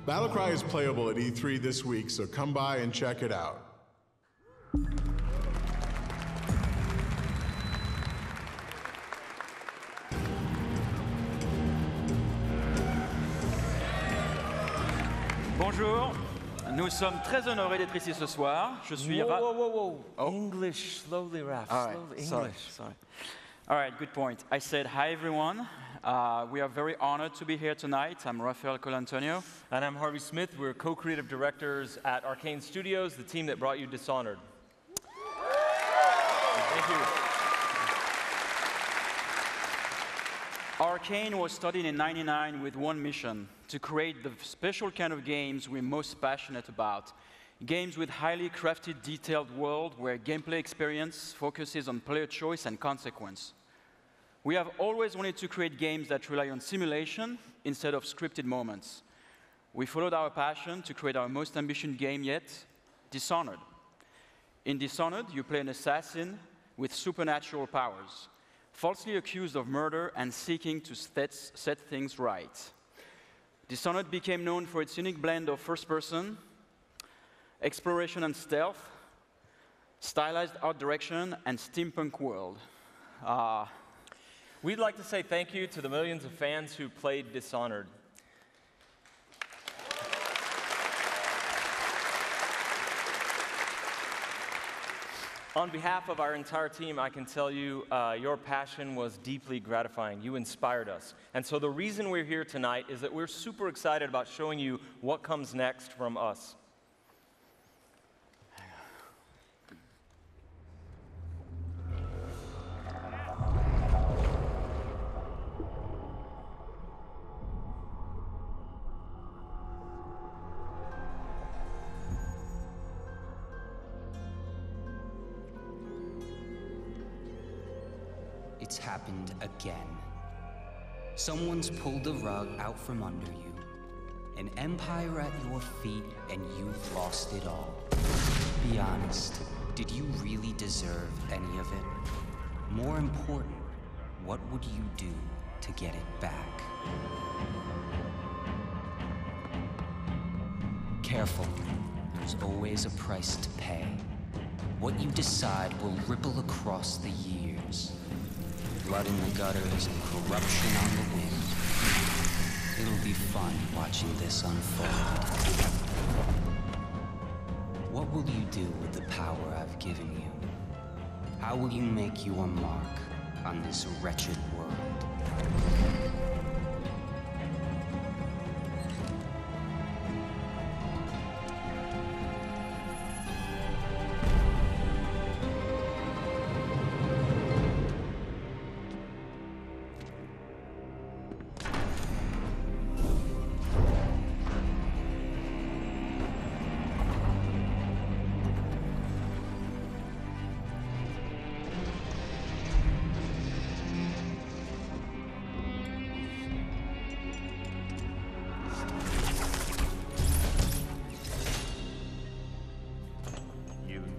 Battlecry is playable at E3 this week, so come by and check it out. Bonjour, nous sommes très honorés d'être ici ce soir. Je suis Whoa. Oh. English, slowly, Raph. All right. Slowly, English. Sorry. All right, good point. I said hi, everyone. We are very honored to be here tonight. I'm Rafael Colantonio. And I'm Harvey Smith. We're co-creative directors at Arcane Studios, the team that brought you Dishonored. Thank you. Arcane was started in '99 with one mission, to create the special kind of games we're most passionate about. Games with highly crafted, detailed world where gameplay experience focuses on player choice and consequence. We have always wanted to create games that rely on simulation instead of scripted moments. we followed our passion to create our most ambitious game yet, Dishonored. In Dishonored, you play an assassin with supernatural powers, falsely accused of murder and seeking to set things right. Dishonored became known for its unique blend of first-person, exploration and stealth, stylized art direction, and steampunk world. We'd like to say thank you to the millions of fans who played Dishonored. On behalf of our entire team, I can tell you your passion was deeply gratifying. You inspired us. And so the reason we're here tonight is that we're super excited about showing you what comes next from us. It's happened again. Someone's pulled the rug out from under you, an empire at your feet, and you've lost it all. Be honest, did you really deserve any of it? More important, what would you do to get it back? Careful, there's always a price to pay. What you decide will ripple across the years. Blood in the gutters and corruption on the wind. It'll be fun watching this unfold. What will you do with the power I've given you? How will you make your mark on this wretched world?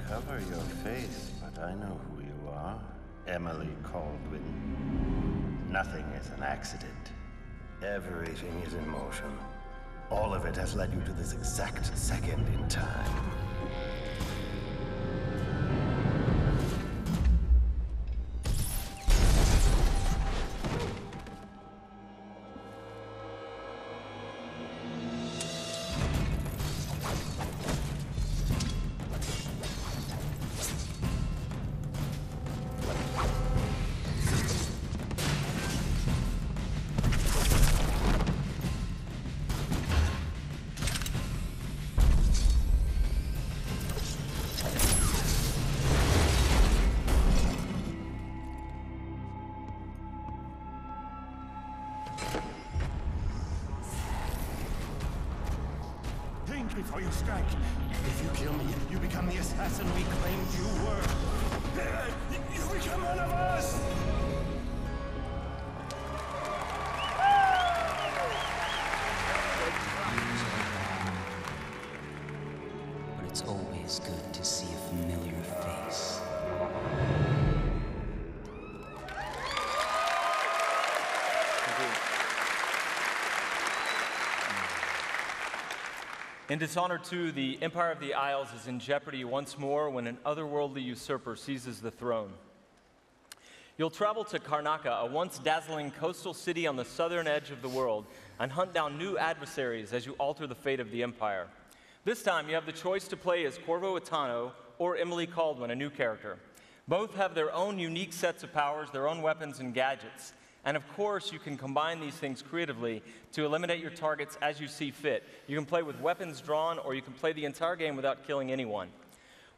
Cover your face, but I know who you are. Emily Caldwin. Nothing is an accident. Everything is in motion. All of it has led you to this exact second in time. Before you strike. If you kill me, you become the assassin we claimed you were. You become one of us! But it's always good to see a familiar face. In Dishonored 2, the Empire of the Isles is in jeopardy once more when an otherworldly usurper seizes the throne. You'll travel to Karnaca, a once dazzling coastal city on the southern edge of the world, and hunt down new adversaries as you alter the fate of the Empire. This time, you have the choice to play as Corvo Attano or Emily Caldwin, a new character. Both have their own unique sets of powers, their own weapons and gadgets. And of course, you can combine these things creatively to eliminate your targets as you see fit. You can play with weapons drawn, or you can play the entire game without killing anyone.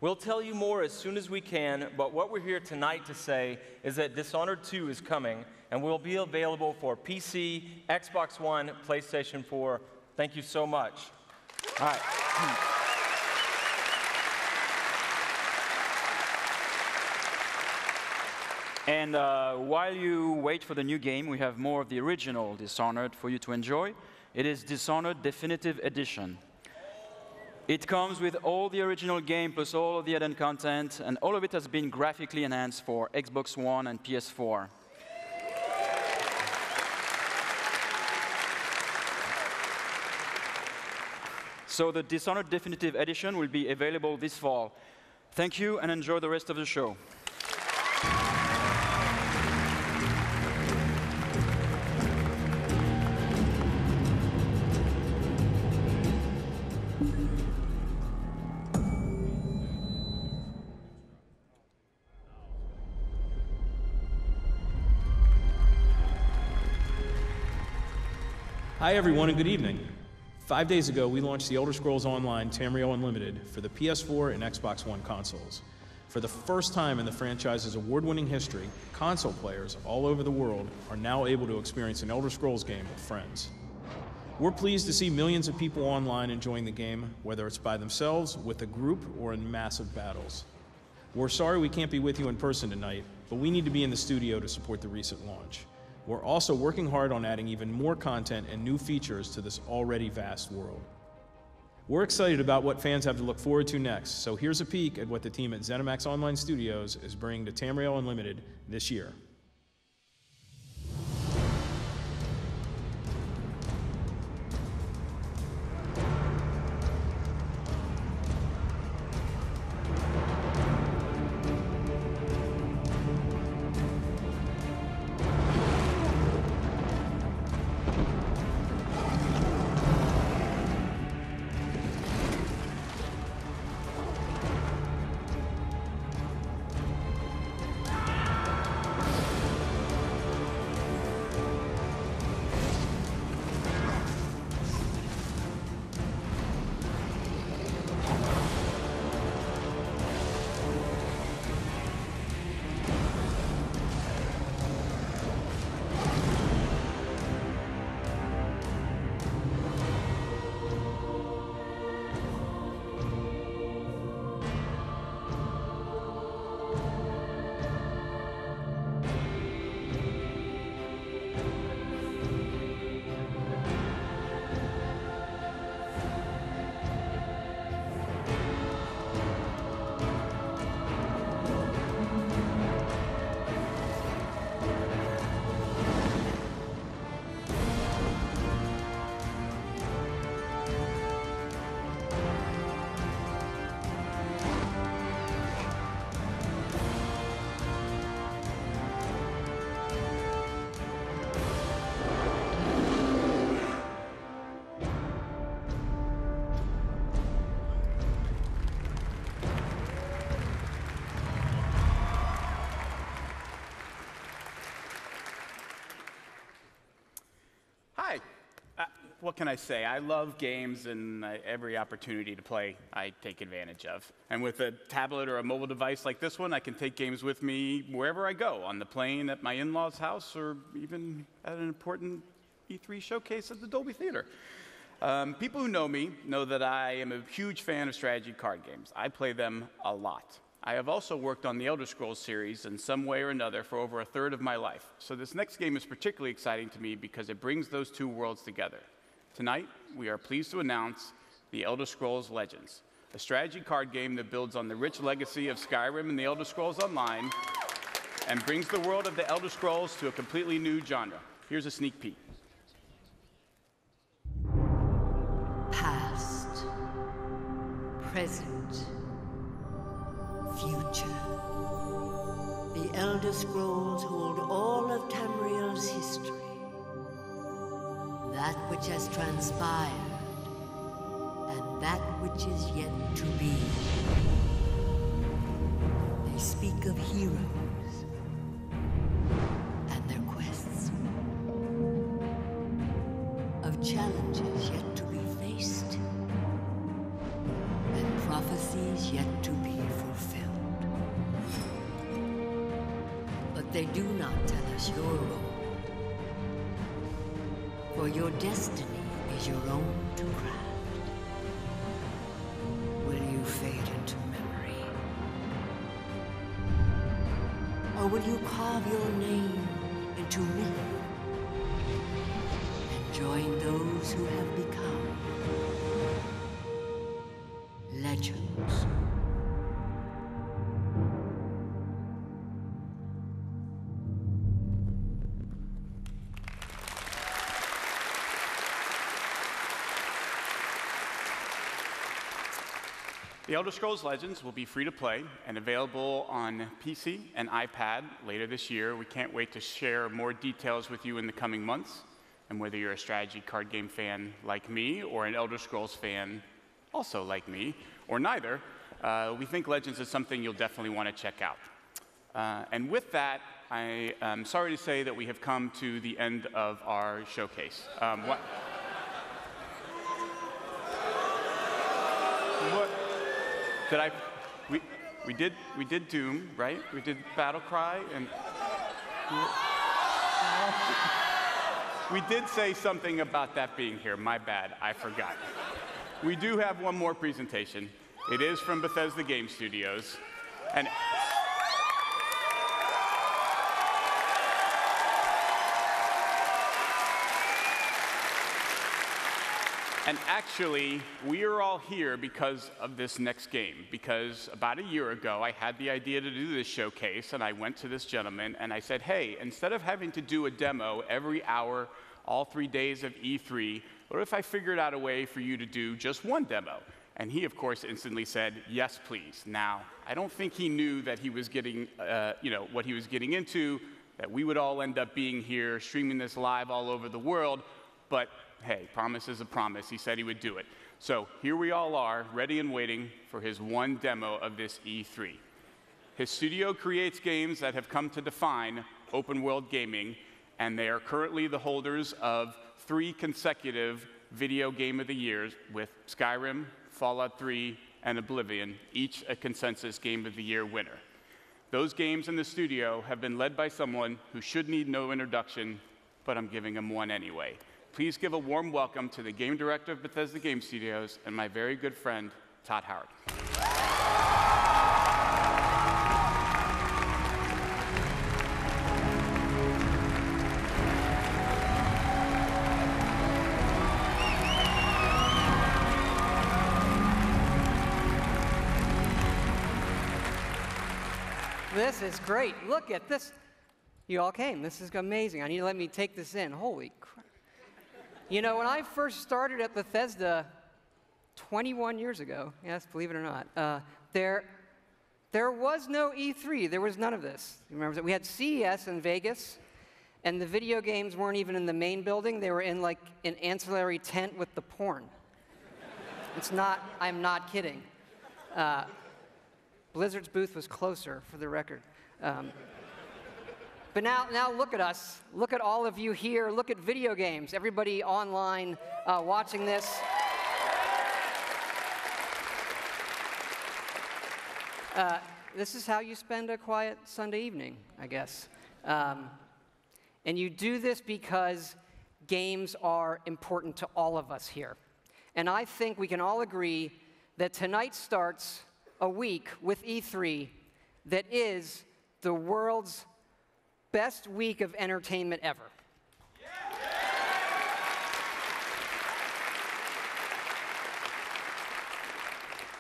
We'll tell you more as soon as we can, but what we're here tonight to say is that Dishonored 2 is coming, and will be available for PC, Xbox One, PlayStation 4. Thank you so much. All right. And while you wait for the new game, we have more of the original Dishonored for you to enjoy. It is Dishonored Definitive Edition. It comes with all the original game plus all of the added content, and all of it has been graphically enhanced for Xbox One and PS4. So the Dishonored Definitive Edition will be available this fall. Thank you, and enjoy the rest of the show. Hi everyone and good evening. 5 days ago, we launched The Elder Scrolls Online Tamriel Unlimited for the PS4 and Xbox One consoles. For the first time in the franchise's award-winning history, console players all over the world are now able to experience an Elder Scrolls game with friends. We're pleased to see millions of people online enjoying the game, whether it's by themselves, with a group, or in massive battles. We're sorry we can't be with you in person tonight, but we need to be in the studio to support the recent launch. We're also working hard on adding even more content and new features to this already vast world. We're excited about what fans have to look forward to next, so here's a peek at what the team at ZeniMax Online Studios is bringing to Tamriel Unlimited this year. Hi. What can I say? I love games, and every opportunity to play, I take advantage of. And with a tablet or a mobile device like this one, I can take games with me wherever I go, on the plane, at my in-laws' house, or even at an important E3 showcase at the Dolby Theater. People who know me know that I am a huge fan of strategy card games. I play them a lot. I have also worked on the Elder Scrolls series in some way or another for over a third of my life. So this next game is particularly exciting to me because it brings those two worlds together. Tonight, we are pleased to announce The Elder Scrolls Legends, a strategy card game that builds on the rich legacy of Skyrim and the Elder Scrolls Online and brings the world of the Elder Scrolls to a completely new genre. Here's a sneak peek. Past, present, future. The Elder Scrolls hold all of Tamriel's history. That which has transpired, and that which is yet to be. They speak of heroes and their quests, of challenges yet to be faced, and prophecies yet to be fulfilled. But they do not tell us your role. For your destiny is your own to craft. Will you fade into memory? Or will you carve your name into myth and join those those who have become legends. The Elder Scrolls Legends will be free to play and available on PC and iPad later this year. We can't wait to share more details with you in the coming months. And whether you're a strategy card game fan like me, or an Elder Scrolls fan also like me, or neither, we think Legends is something you'll definitely want to check out. And with that, I am sorry to say that we have come to the end of our showcase. What did I? We did Doom, right? We did Battle Cry, and we did say something about that being here. My bad, I forgot. We do have one more presentation. It is from Bathesda Game Studios, and actually, we are all here because of this next game. Because about a year ago, I had the idea to do this showcase, and I went to this gentleman, and I said, hey, instead of having to do a demo every hour, all 3 days of E3, what if I figured out a way for you to do just one demo? And he, of course, instantly said, yes, please. Now, I don't think he knew that he was getting, what he was getting into, that we would all end up being here, streaming this live all over the world, but hey, promise is a promise. He said he would do it. So here we all are, ready and waiting for his one demo of this E3. His studio creates games that have come to define open world gaming, and they are currently the holders of 3 consecutive Video Game of the Years, with Skyrim, Fallout 3, and Oblivion, each a consensus Game of the Year winner. Those games in the studio have been led by someone who should need no introduction, but I'm giving him one anyway. Please give a warm welcome to the game director of Bathesda Game Studios and my very good friend, Todd Howard. This is great. Look at this. You all came. This is amazing. I need to let me take this in. Holy crap. You know, when I first started at Bathesda 21 years ago, yes, believe it or not, there was no E3. There was none of this. You remember that? We had CES in Vegas, and the video games weren't even in the main building. They were in, like, an ancillary tent with the porn. It's not, I'm not kidding. Blizzard's booth was closer, for the record. But now look at us. Look at all of you here. Look at video games. Everybody online watching this. This is how you spend a quiet Sunday evening, I guess. And you do this because games are important to all of us here. And I think we can all agree that tonight starts a week with E3 that is the world's best week of entertainment ever.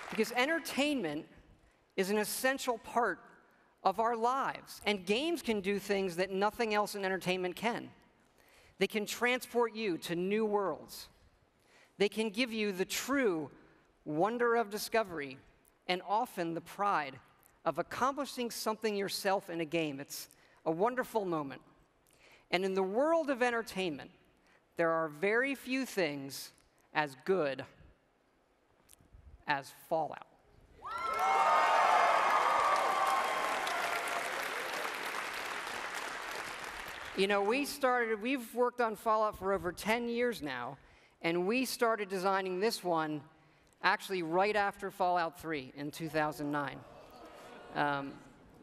Because entertainment is an essential part of our lives, and games can do things that nothing else in entertainment can. They can transport you to new worlds. They can give you the true wonder of discovery, and often the pride of accomplishing something yourself in a game. It's a wonderful moment. And in the world of entertainment, there are very few things as good as Fallout. You know, we've worked on Fallout for over 10 years now, and we started designing this one actually right after Fallout 3 in 2009.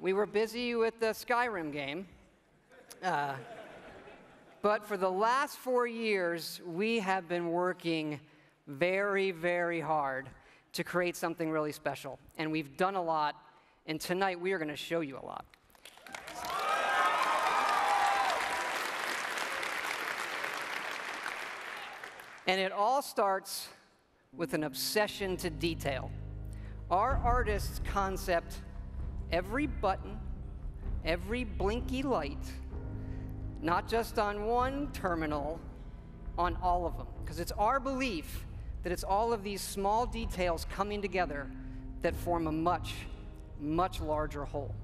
We were busy with the Skyrim game, but for the last 4 years, we have been working very, very hard to create something really special. And we've done a lot, and tonight we are going to show you a lot. And it all starts with an obsession to detail. Our artists concept every button, every blinky light, not just on one terminal, on all of them. Because it's our belief that it's all of these small details coming together that form a much, much larger whole.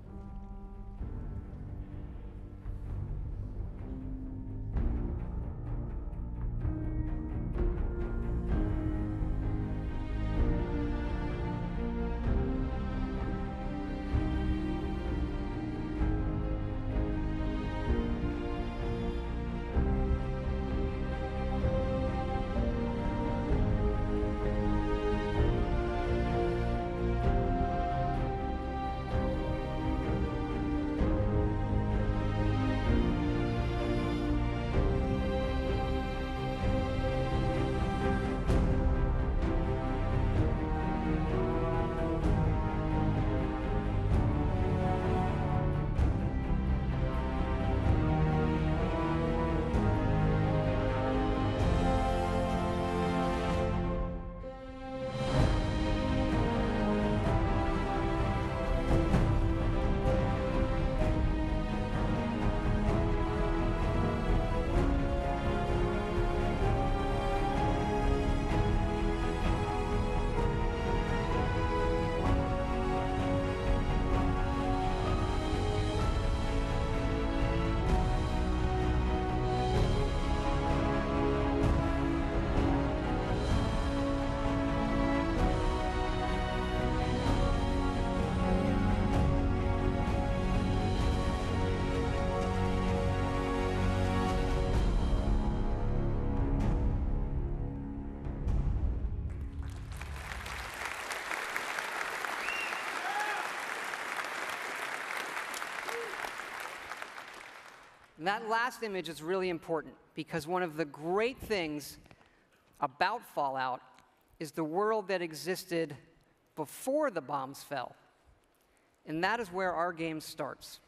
And that last image is really important because one of the great things about Fallout is the world that existed before the bombs fell. And that is where our game starts.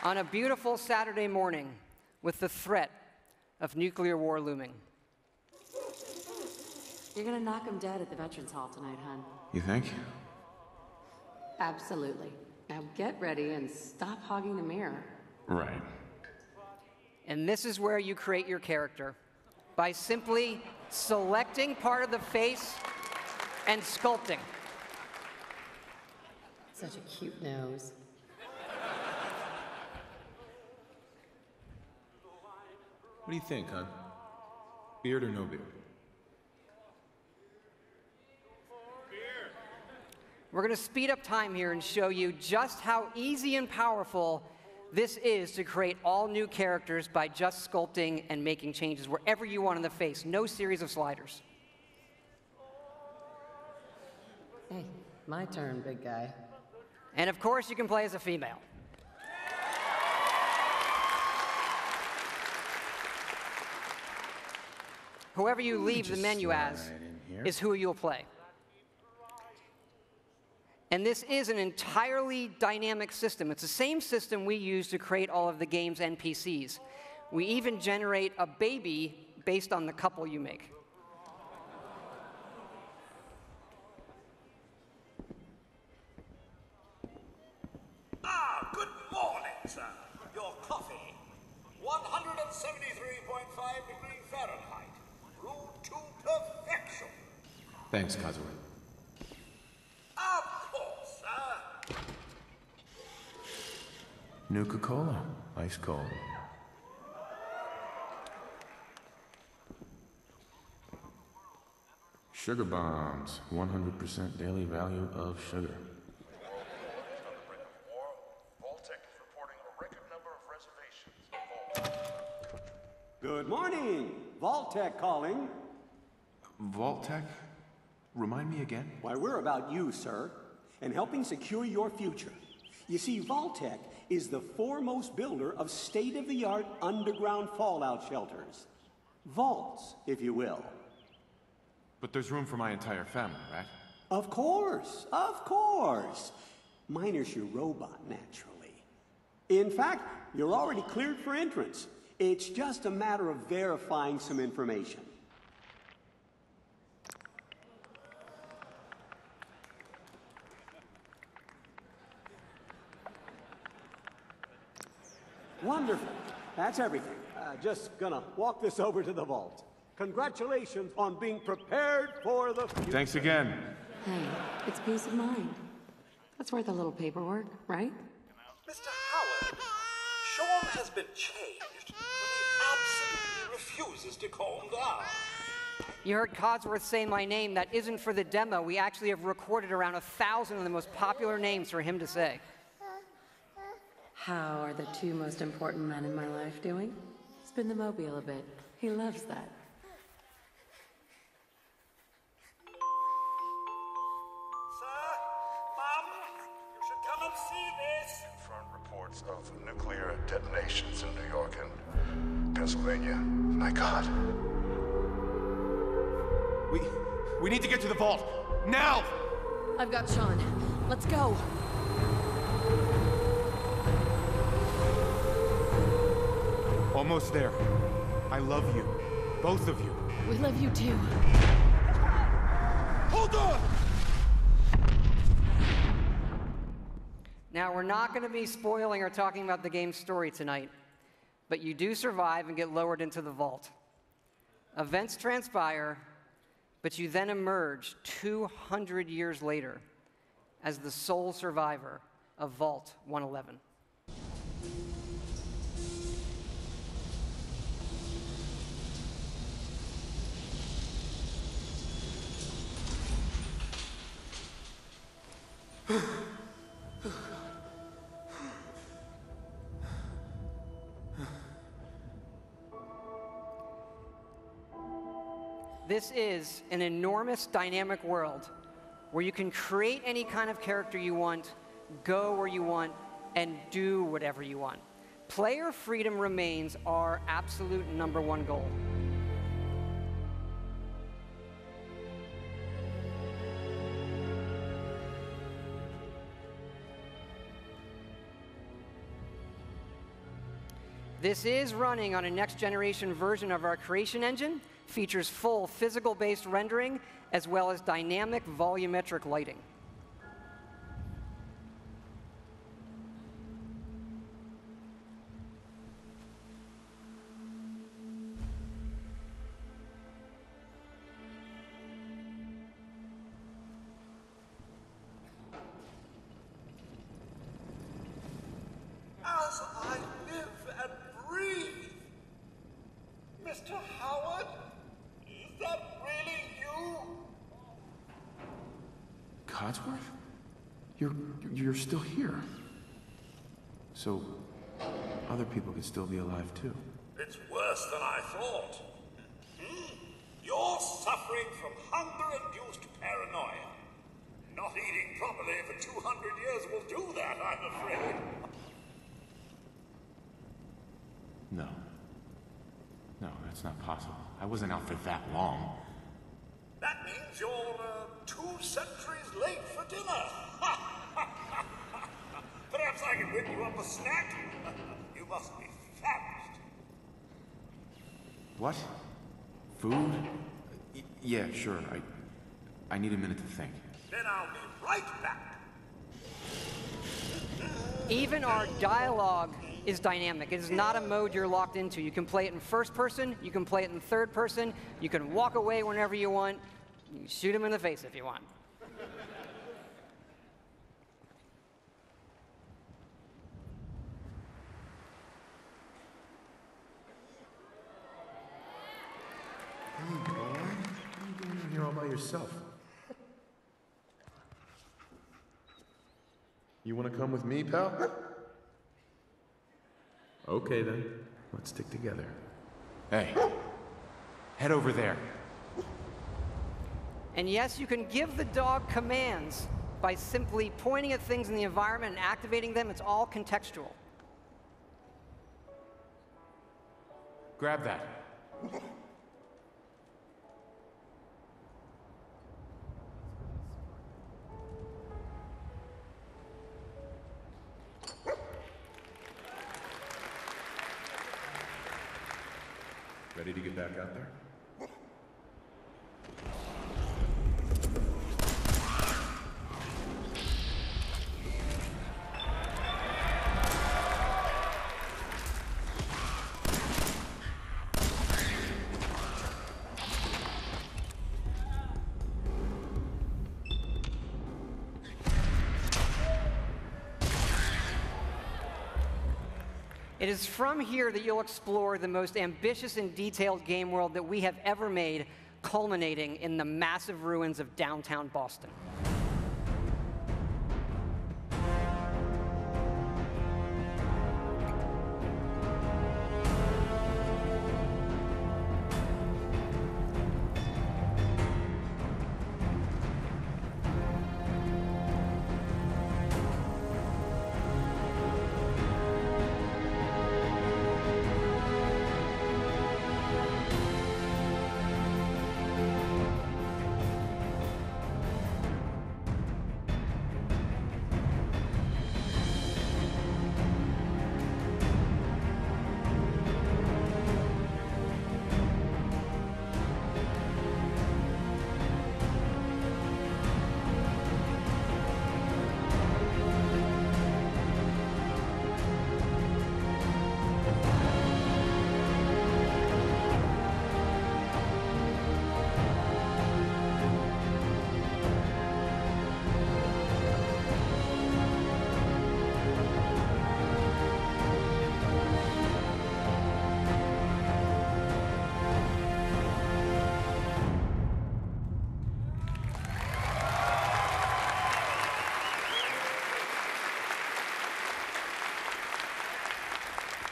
On a beautiful Saturday morning with the threat of nuclear war looming. You're gonna knock him dead at the Veterans Hall tonight, hon. You think? Absolutely. Now get ready and stop hogging the mirror. Right. And this is where you create your character, by simply selecting part of the face and sculpting. Such a cute nose. What do you think, hon? Beard or no beard? We're going to speed up time here and show you just how easy and powerful this is to create all new characters by just sculpting and making changes wherever you want in the face. No series of sliders. Hey, my turn, big guy. And of course, you can play as a female. Whoever you leave the menu as is who you'll play. And this is an entirely dynamic system. It's the same system we use to create all of the game's NPCs. We even generate a baby based on the couple you make. Ah, good morning, sir. Your coffee. 173.5 degrees Fahrenheit. Brewed to perfection. Thanks, Kazuma. Of course, sir. Nuka-Cola. Ice cold. Sugar bombs. 100% daily value of sugar. Good morning. Vault-Tec calling. Vault-Tec? Remind me again? Why, we're about you, sir, and helping secure your future. You see, Vault-Tec is the foremost builder of state-of-the-art underground fallout shelters. Vaults, if you will. But there's room for my entire family, right? Of course, of course. Minus your robot, naturally. In fact, you're already cleared for entrance. It's just a matter of verifying some information. Wonderful. That's everything. Just gonna walk this over to the vault. Congratulations on being prepared for the future. Thanks again. Hey, it's peace of mind. That's worth a little paperwork, right? Mr. Howard, Sean has been changed, but he absolutely refuses to calm down. You heard Codsworth say my name. That isn't for the demo. We actually have recorded around 1,000 of the most popular names for him to say. How are the two most important men in my life doing? Spin the mobile a bit. He loves that. Reports of nuclear detonations in New York and Pennsylvania. My God. We need to get to the vault. Now! I've got Sean. Let's go. Almost there. I love you. Both of you. We love you too. Hold on! Now, we're not going to be spoiling or talking about the game's story tonight, but you do survive and get lowered into the vault. Events transpire, but you then emerge 200 years later as the sole survivor of Vault 111. This is an enormous dynamic world where you can create any kind of character you want, go where you want, and do whatever you want. Player freedom remains our absolute #1 goal. This is running on a next-generation version of our creation engine, features full physical-based rendering, as well as dynamic volumetric lighting. As I live and breathe, Mr. Howard, is that really you? Codsworth? You're still here. So, other people could still be alive too. It's worse than I thought. You're suffering from hunger-induced paranoia. Not eating properly for 200 years will do that, I'm afraid. No, that's not possible. I wasn't out for that long. That means you're 2 centuries late for dinner. Perhaps I can whip you up a snack. You must be famished. What? Food? Yeah, sure. I need a minute to think. Then I'll be right back. Even our dialogue is dynamic. It is not a mode you're locked into. You can play it in first person, you can play it in third person, you can walk away whenever you want, you can shoot him in the face if you want. Hey, boy. What are you doing out here all by yourself? You want to come with me, pal? Okay, then. Let's stick together. Hey, head over there. And yes, you can give the dog commands by simply pointing at things in the environment and activating them. It's all contextual. Grab that. Ready to get back out there? It is from here that you'll explore the most ambitious and detailed game world that we have ever made, culminating in the massive ruins of downtown Boston.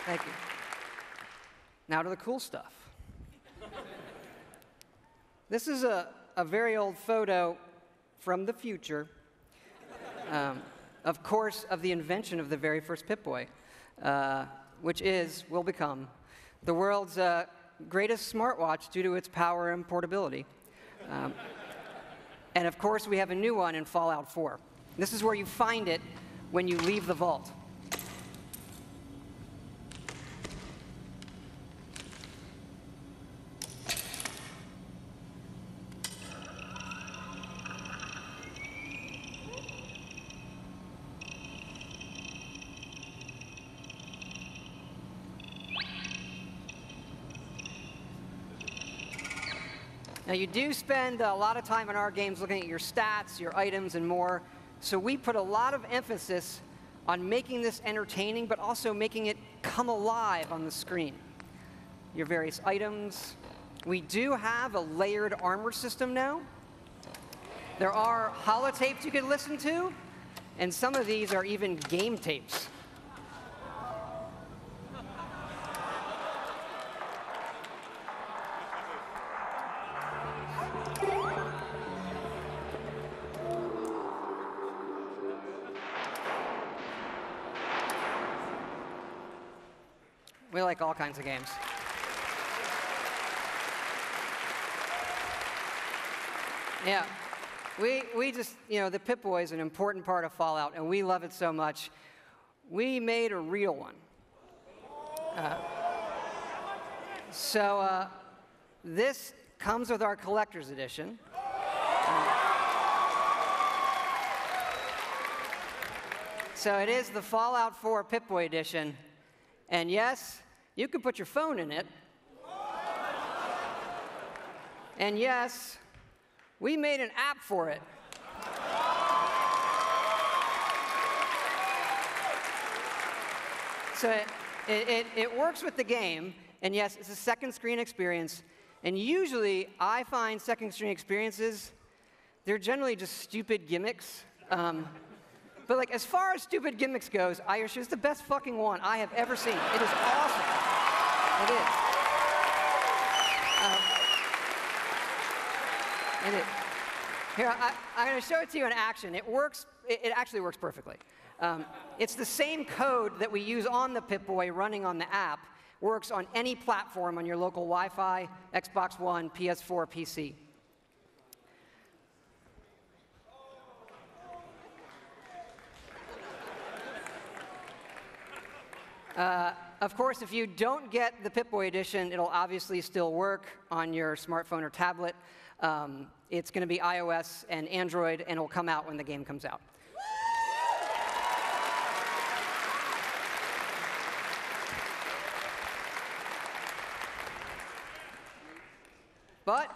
Thank you. Now to the cool stuff. This is a very old photo from the future, of course, of the invention of the very first Pip-Boy, which will become the world's greatest smartwatch due to its power and portability. And of course, we have a new one in Fallout 4. This is where you find it when you leave the vault. Now, you do spend a lot of time in our games looking at your stats, your items, and more, so we put a lot of emphasis on making this entertaining, but also making it come alive on the screen. Your various items. We do have a layered armor system now. There are holotapes you can listen to, and some of these are even game tapes. We like all kinds of games. Yeah, we just, the Pip-Boy is an important part of Fallout, and we love it so much. We made a real one. So this comes with our collector's edition. So it is the Fallout 4 Pip-Boy edition. And yes, you can put your phone in it. And yes, we made an app for it. So it works with the game, and yes, it's a second screen experience. And usually, I find second screen experiences, they're generally just stupid gimmicks. But like, as far as stupid gimmicks goes, I assure it's the best fucking one I have ever seen. It is awesome. It is. It is. Here, I'm going to show it to you in action. It works. It actually works perfectly. It's the same code that we use on the Pip-Boy running on the app. Works on any platform on your local Wi-Fi, Xbox One, PS4, PC. Of course, if you don't get the Pip-Boy edition, it'll obviously still work on your smartphone or tablet. It's going to be iOS and Android, and it'll come out when the game comes out. But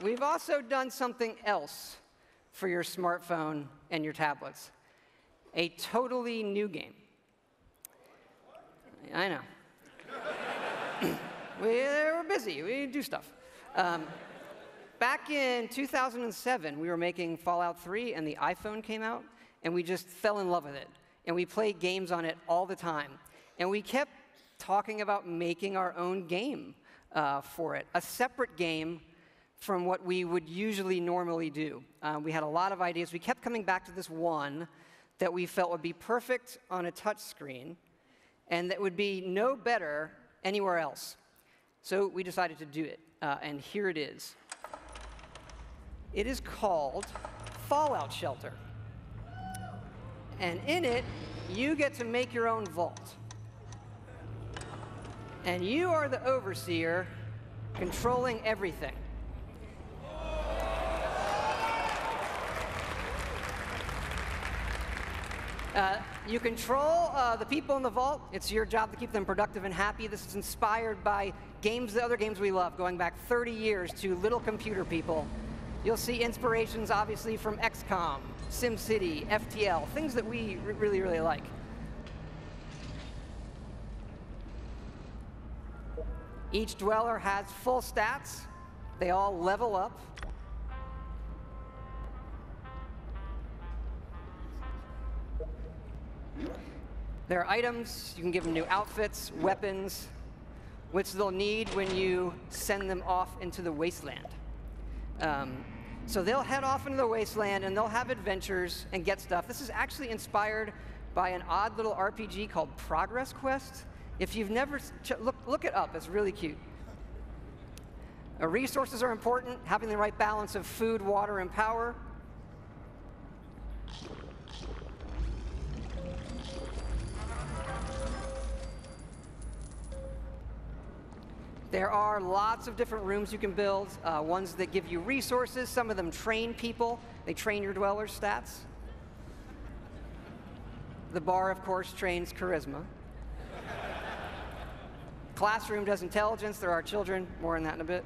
we've also done something else for your smartphone and your tablets. A totally new game. I know. We're busy. We do stuff. Back in 2007, we were making Fallout 3, and the iPhone came out, and we just fell in love with it. And we played games on it all the time. And we kept talking about making our own game for it, a separate game from what we would usually normally do. We had a lot of ideas. We kept coming back to this one that we felt would be perfect on a touch screen and that would be no better anywhere else. So we decided to do it, and here it is. It is called Fallout Shelter. And in it, you get to make your own vault. And you are the overseer controlling everything. You control the people in the vault. It's your job to keep them productive and happy. This is inspired by the other games we love, going back 30 years to Little Computer People. You'll see inspirations, obviously, from XCOM, SimCity, FTL, things that we really, really like. Each dweller has full stats. They all level up. There are items. You can give them new outfits, weapons, which they'll need when you send them off into the wasteland. So they'll head off into the wasteland, and they'll have adventures and get stuff. This is actually inspired by an odd little RPG called Progress Quest. If you've never look it up, it's really cute. Resources are important, having the right balance of food, water, and power. There are lots of different rooms you can build, ones that give you resources. Some of them train people. They train your dwellers' stats. The bar, of course, trains charisma. Classroom does intelligence. There are children. More on that in a bit.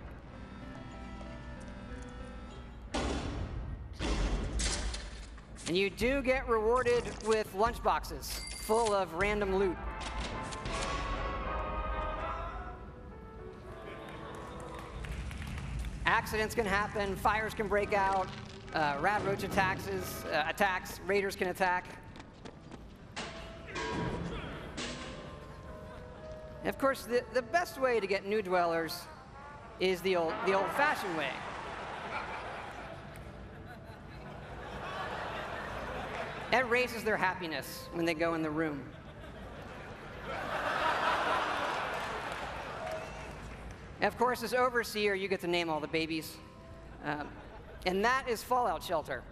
And you do get rewarded with lunchboxes full of random loot. Accidents can happen, fires can break out, rat roach attacks, raiders can attack. And of course, the best way to get new dwellers is the old-fashioned way. It raises their happiness when they go in the room. And of course, as overseer, you get to name all the babies. And that is Fallout Shelter.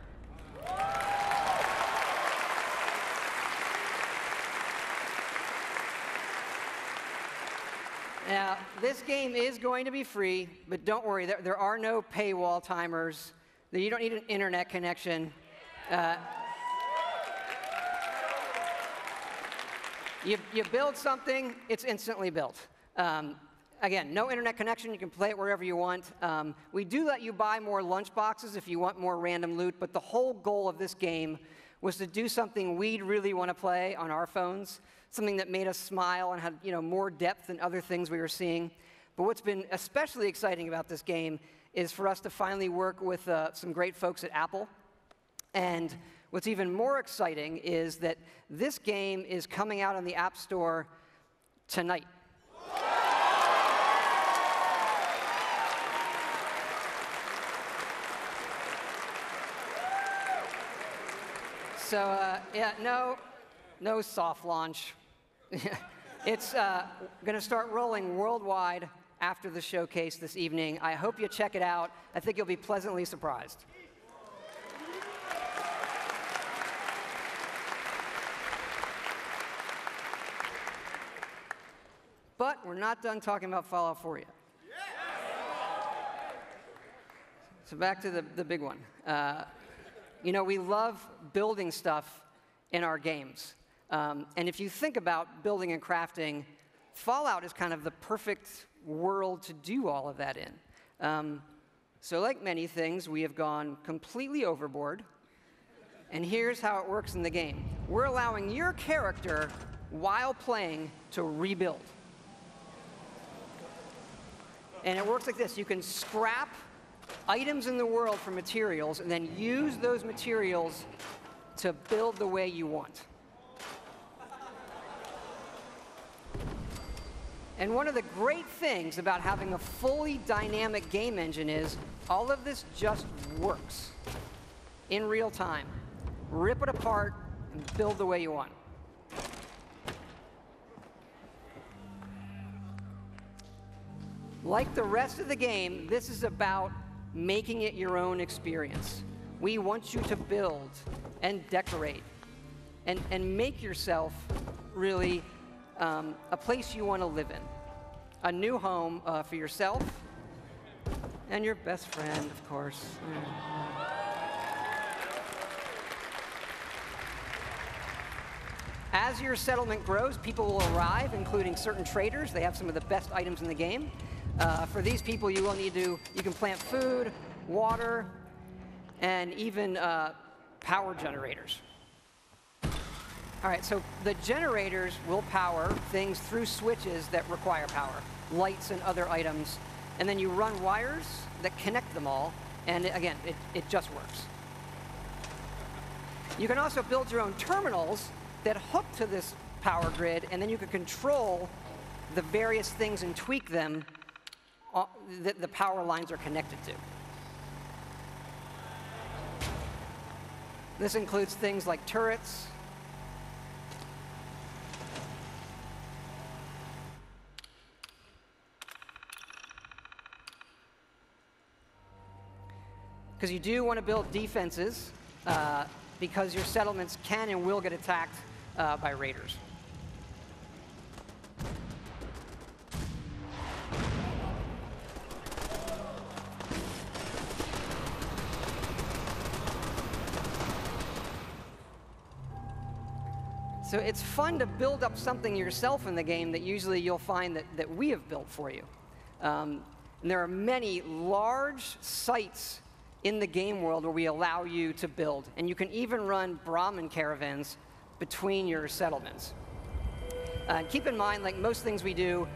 Now, this game is going to be free, but don't worry, there are no paywall timers. You don't need an internet connection. You build something, it's instantly built. Again, no internet connection. You can play it wherever you want. We do let you buy more lunchboxes if you want more random loot, but the whole goal of this game was to do something we'd really want to play on our phones, something that made us smile and had more depth than other things we were seeing. But what's been especially exciting about this game is for us to finally work with some great folks at Apple. And what's even more exciting is that this game is coming out on the App Store tonight. So, yeah, no soft launch. It's going to start rolling worldwide after the showcase this evening. I hope you check it out. I think you'll be pleasantly surprised. But we're not done talking about Fallout 4 yet. So back to the big one. We love building stuff in our games. And if you think about building and crafting, Fallout is kind of the perfect world to do all of that in. So like many things, we have gone completely overboard. And here's how it works in the game. We're allowing your character, while playing, to rebuild. And it works like this. You can scrap items in the world for materials and then use those materials to build the way you want. And one of the great things about having a fully dynamic game engine is all of this just works in real time. Rip it apart and build the way you want. Like the rest of the game, this is about making it your own experience. We want you to build and decorate and make yourself really a place you want to live in. A new home for yourself and your best friend, of course. As your settlement grows, people will arrive, including certain traders. They have some of the best items in the game. For these people, you can plant food, water, and even power generators. All right, so the generators will power things through switches that require power, lights and other items, and then you run wires that connect them all, and again, it just works. You can also build your own terminals that hook to this power grid, and then you can control the various things and tweak them that the power lines are connected to. This includes things like turrets, because you do want to build defenses because your settlements can and will get attacked by raiders. So it's fun to build up something yourself in the game that usually you'll find that we have built for you. And there are many large sites in the game world where we allow you to build. And you can even run Brahmin caravans between your settlements. Keep in mind, like most things we do,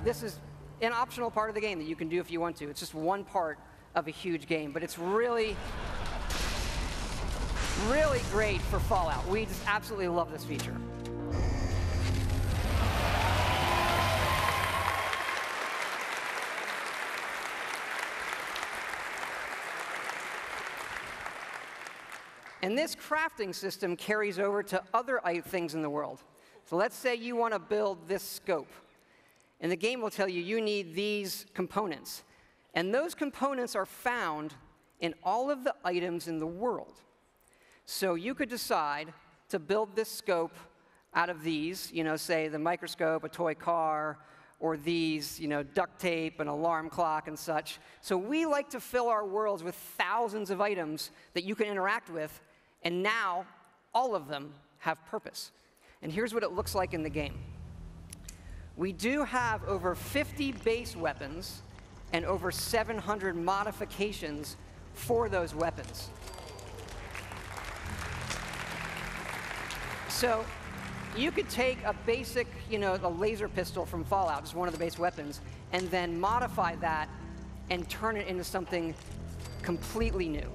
this is an optional part of the game that you can do if you want to. It's just one part of a huge game, but it's really, really great for Fallout. We just absolutely love this feature. And this crafting system carries over to other things in the world. So let's say you want to build this scope. And the game will tell you you need these components. And those components are found in all of the items in the world. So you could decide to build this scope out of these, say the microscope, a toy car, or these, duct tape, an alarm clock, and such. So we like to fill our worlds with thousands of items that you can interact with. And now, all of them have purpose. And here's what it looks like in the game. We do have over 50 base weapons and over 700 modifications for those weapons. So you could take a basic, a laser pistol from Fallout, just one of the base weapons, and then modify that and turn it into something completely new.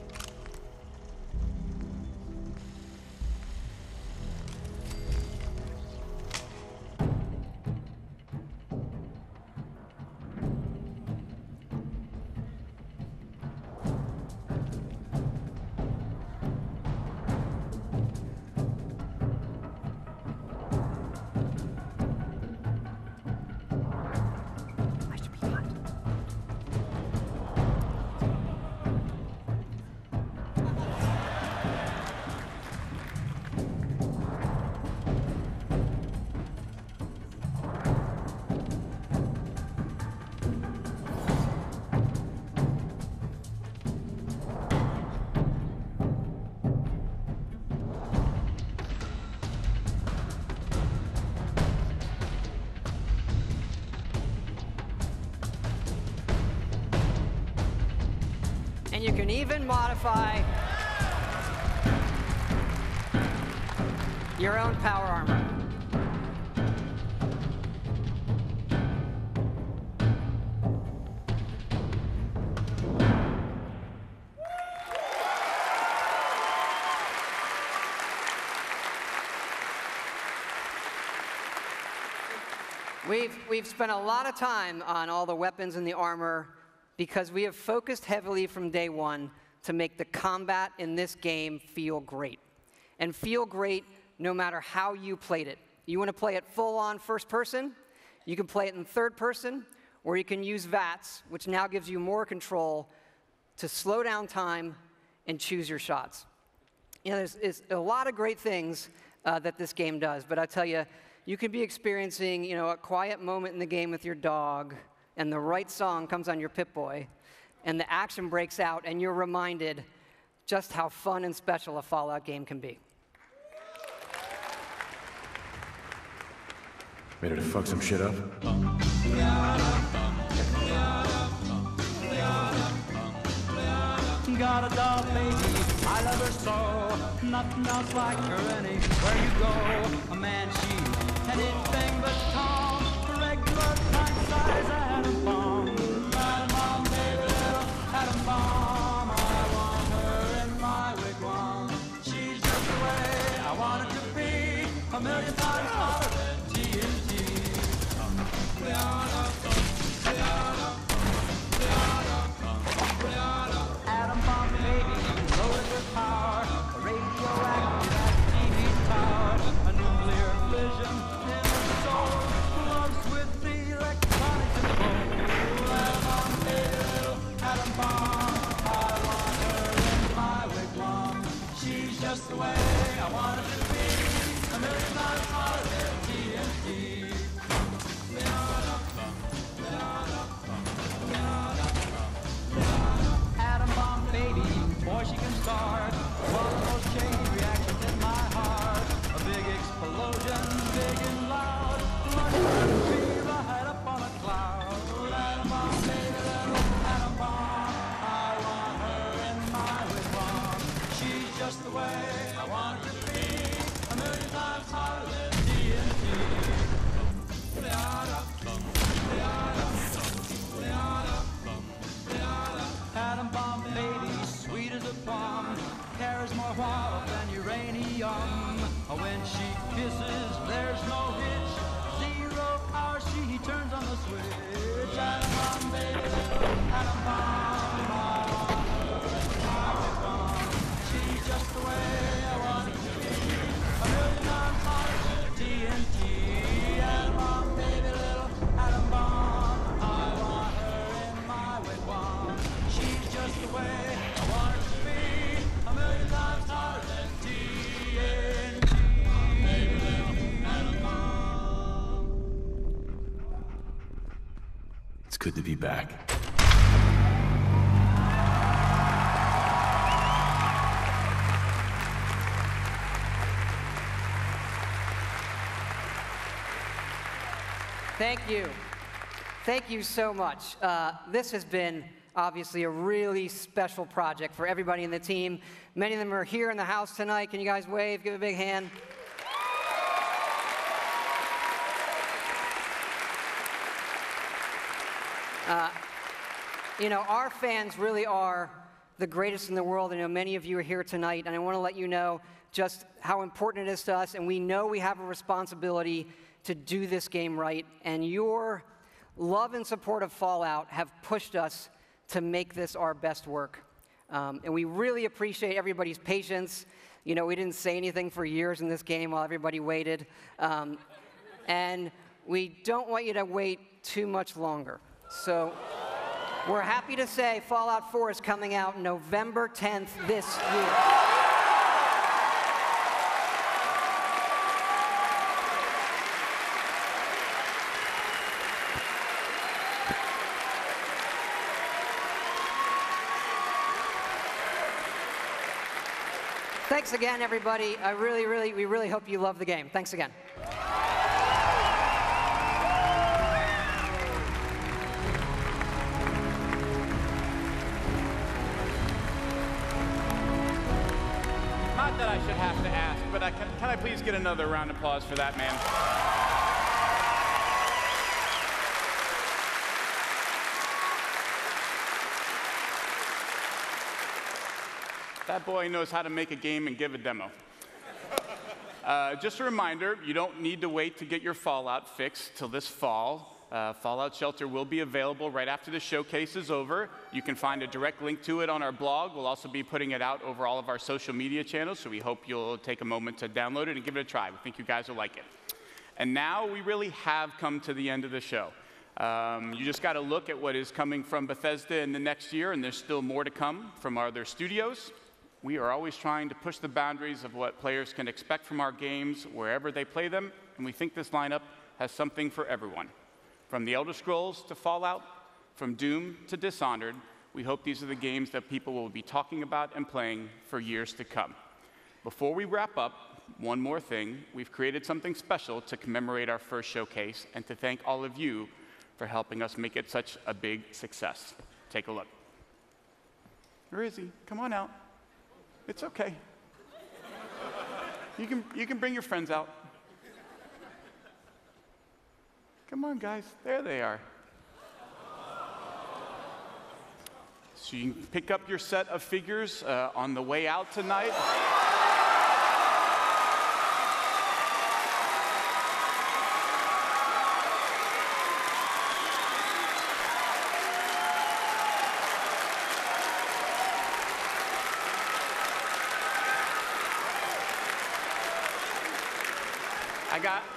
you can even modify your own power armor. We've spent a lot of time on all the weapons and the armor because we have focused heavily from day one to make the combat in this game feel great. And feel great no matter how you played it. You want to play it full-on first person, you can play it in third person, or you can use VATS, which now gives you more control to slow down time and choose your shots. You know, there's a lot of great things that this game does, but I tell you, you could be experiencing, you know, a quiet moment in the game with your dog, and the right song comes on your Pip-Boy, and the action breaks out, and you're reminded just how fun and special a Fallout game can be. Ready to fuck some shit up? Got a doll, baby, I love her so. Nothing else like her anywhere you go. A man, she's anything but calm. Regular pint-size atom bomb. Atom bomb, baby, little atom bomb. I want her in my wigwam. She's just the way I want it to be. A million times hotter than TNT. Atom bomb, baby, loaded with power. A radioactive as TV tower. A nuclear fission in the soul. Gloves with the electronics involved. Atom bomb, baby, little atom bomb. I want her in my wigwam. She's just the way I want it to be. A million times hotter than TNT. Atom bomb, baby, boy, she can start one of those chain reactions in my heart. A big explosion, big and loud, like a tree right up on a cloud. Atom bomb, baby, little atom bomb. I want her in my wigwam. She's just the way I want her to be. A million times hotter than TNT. Atom bomb, baby, sweet as a plum, carries more warmth than uranium. When she kisses, there's no hitch. 0 hour, she turns on the switch. Atom bomb, baby, little atom bomb. I want her in my wigwam. She's just the way I want it to be. A million times hotter than TNT. Atom bomb, baby, little atom bomb. I want her in my wigwam. She's just the way I want her to be. A million times hotter than TNT. Baby, little atom bomb. It's good to be back. Thank you. Thank you so much. This has been obviously a really special project for everybody in the team. Many of them are here in the house tonight. Can you guys wave? Give a big hand. You know, our fans really are the greatest in the world. I know many of you are here tonight, and I want to let you know just how important it is to us, and we know we have a responsibility to do this game right, and your love and support of Fallout have pushed us to make this our best work. And we really appreciate everybody's patience. You know, we didn't say anything for years in this game while everybody waited. And we don't want you to wait too much longer. So we're happy to say Fallout 4 is coming out November 10th this year. Thanks again, everybody. We really hope you love the game. Thanks again. Not that I should have to ask, but can I please get another round of applause for that man? That boy knows how to make a game and give a demo. Just a reminder, you don't need to wait to get your Fallout fix till this fall. Fallout Shelter will be available right after the showcase is over. You can find a direct link to it on our blog. We'll also be putting it out over all of our social media channels, so we hope you'll take a moment to download it and give it a try. We think you guys will like it. And now we really have come to the end of the show. You just got to look at what is coming from Bethesda in the next year, and there's still more to come from our other studios. We are always trying to push the boundaries of what players can expect from our games wherever they play them, and we think this lineup has something for everyone. From The Elder Scrolls to Fallout, from Doom to Dishonored, we hope these are the games that people will be talking about and playing for years to come. Before we wrap up, one more thing. We've created something special to commemorate our first showcase and to thank all of you for helping us make it such a big success. Take a look. Where is he? Come on out. It's okay. You can bring your friends out. Come on, guys. There they are. So you can pick up your set of figures on the way out tonight.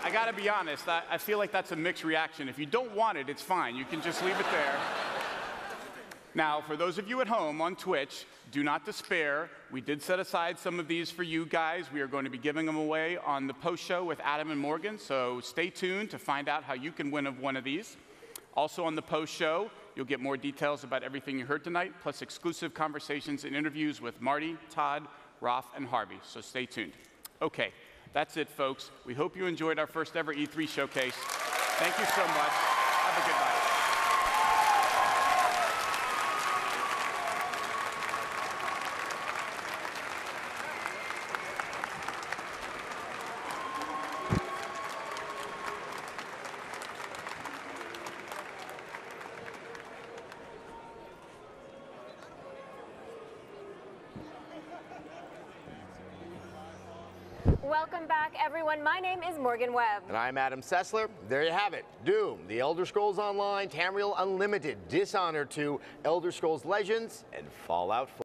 I gotta be honest, I feel like that's a mixed reaction. If you don't want it, it's fine. You can just leave it there. Now, for those of you at home on Twitch, do not despair. We did set aside some of these for you guys. We are going to be giving them away on the post-show with Adam and Morgan, so stay tuned to find out how you can win one of these. Also on the post-show, you'll get more details about everything you heard tonight, plus exclusive conversations and interviews with Marty, Todd, Rolf, and Harvey, so stay tuned. Okay. That's it, folks. We hope you enjoyed our first ever E3 showcase. Thank you so much. Have a good night. Welcome back, everyone. My name is Morgan Webb. And I'm Adam Sessler. There you have it. Doom, The Elder Scrolls Online, Tamriel Unlimited, Dishonored 2, Elder Scrolls Legends, and Fallout 4.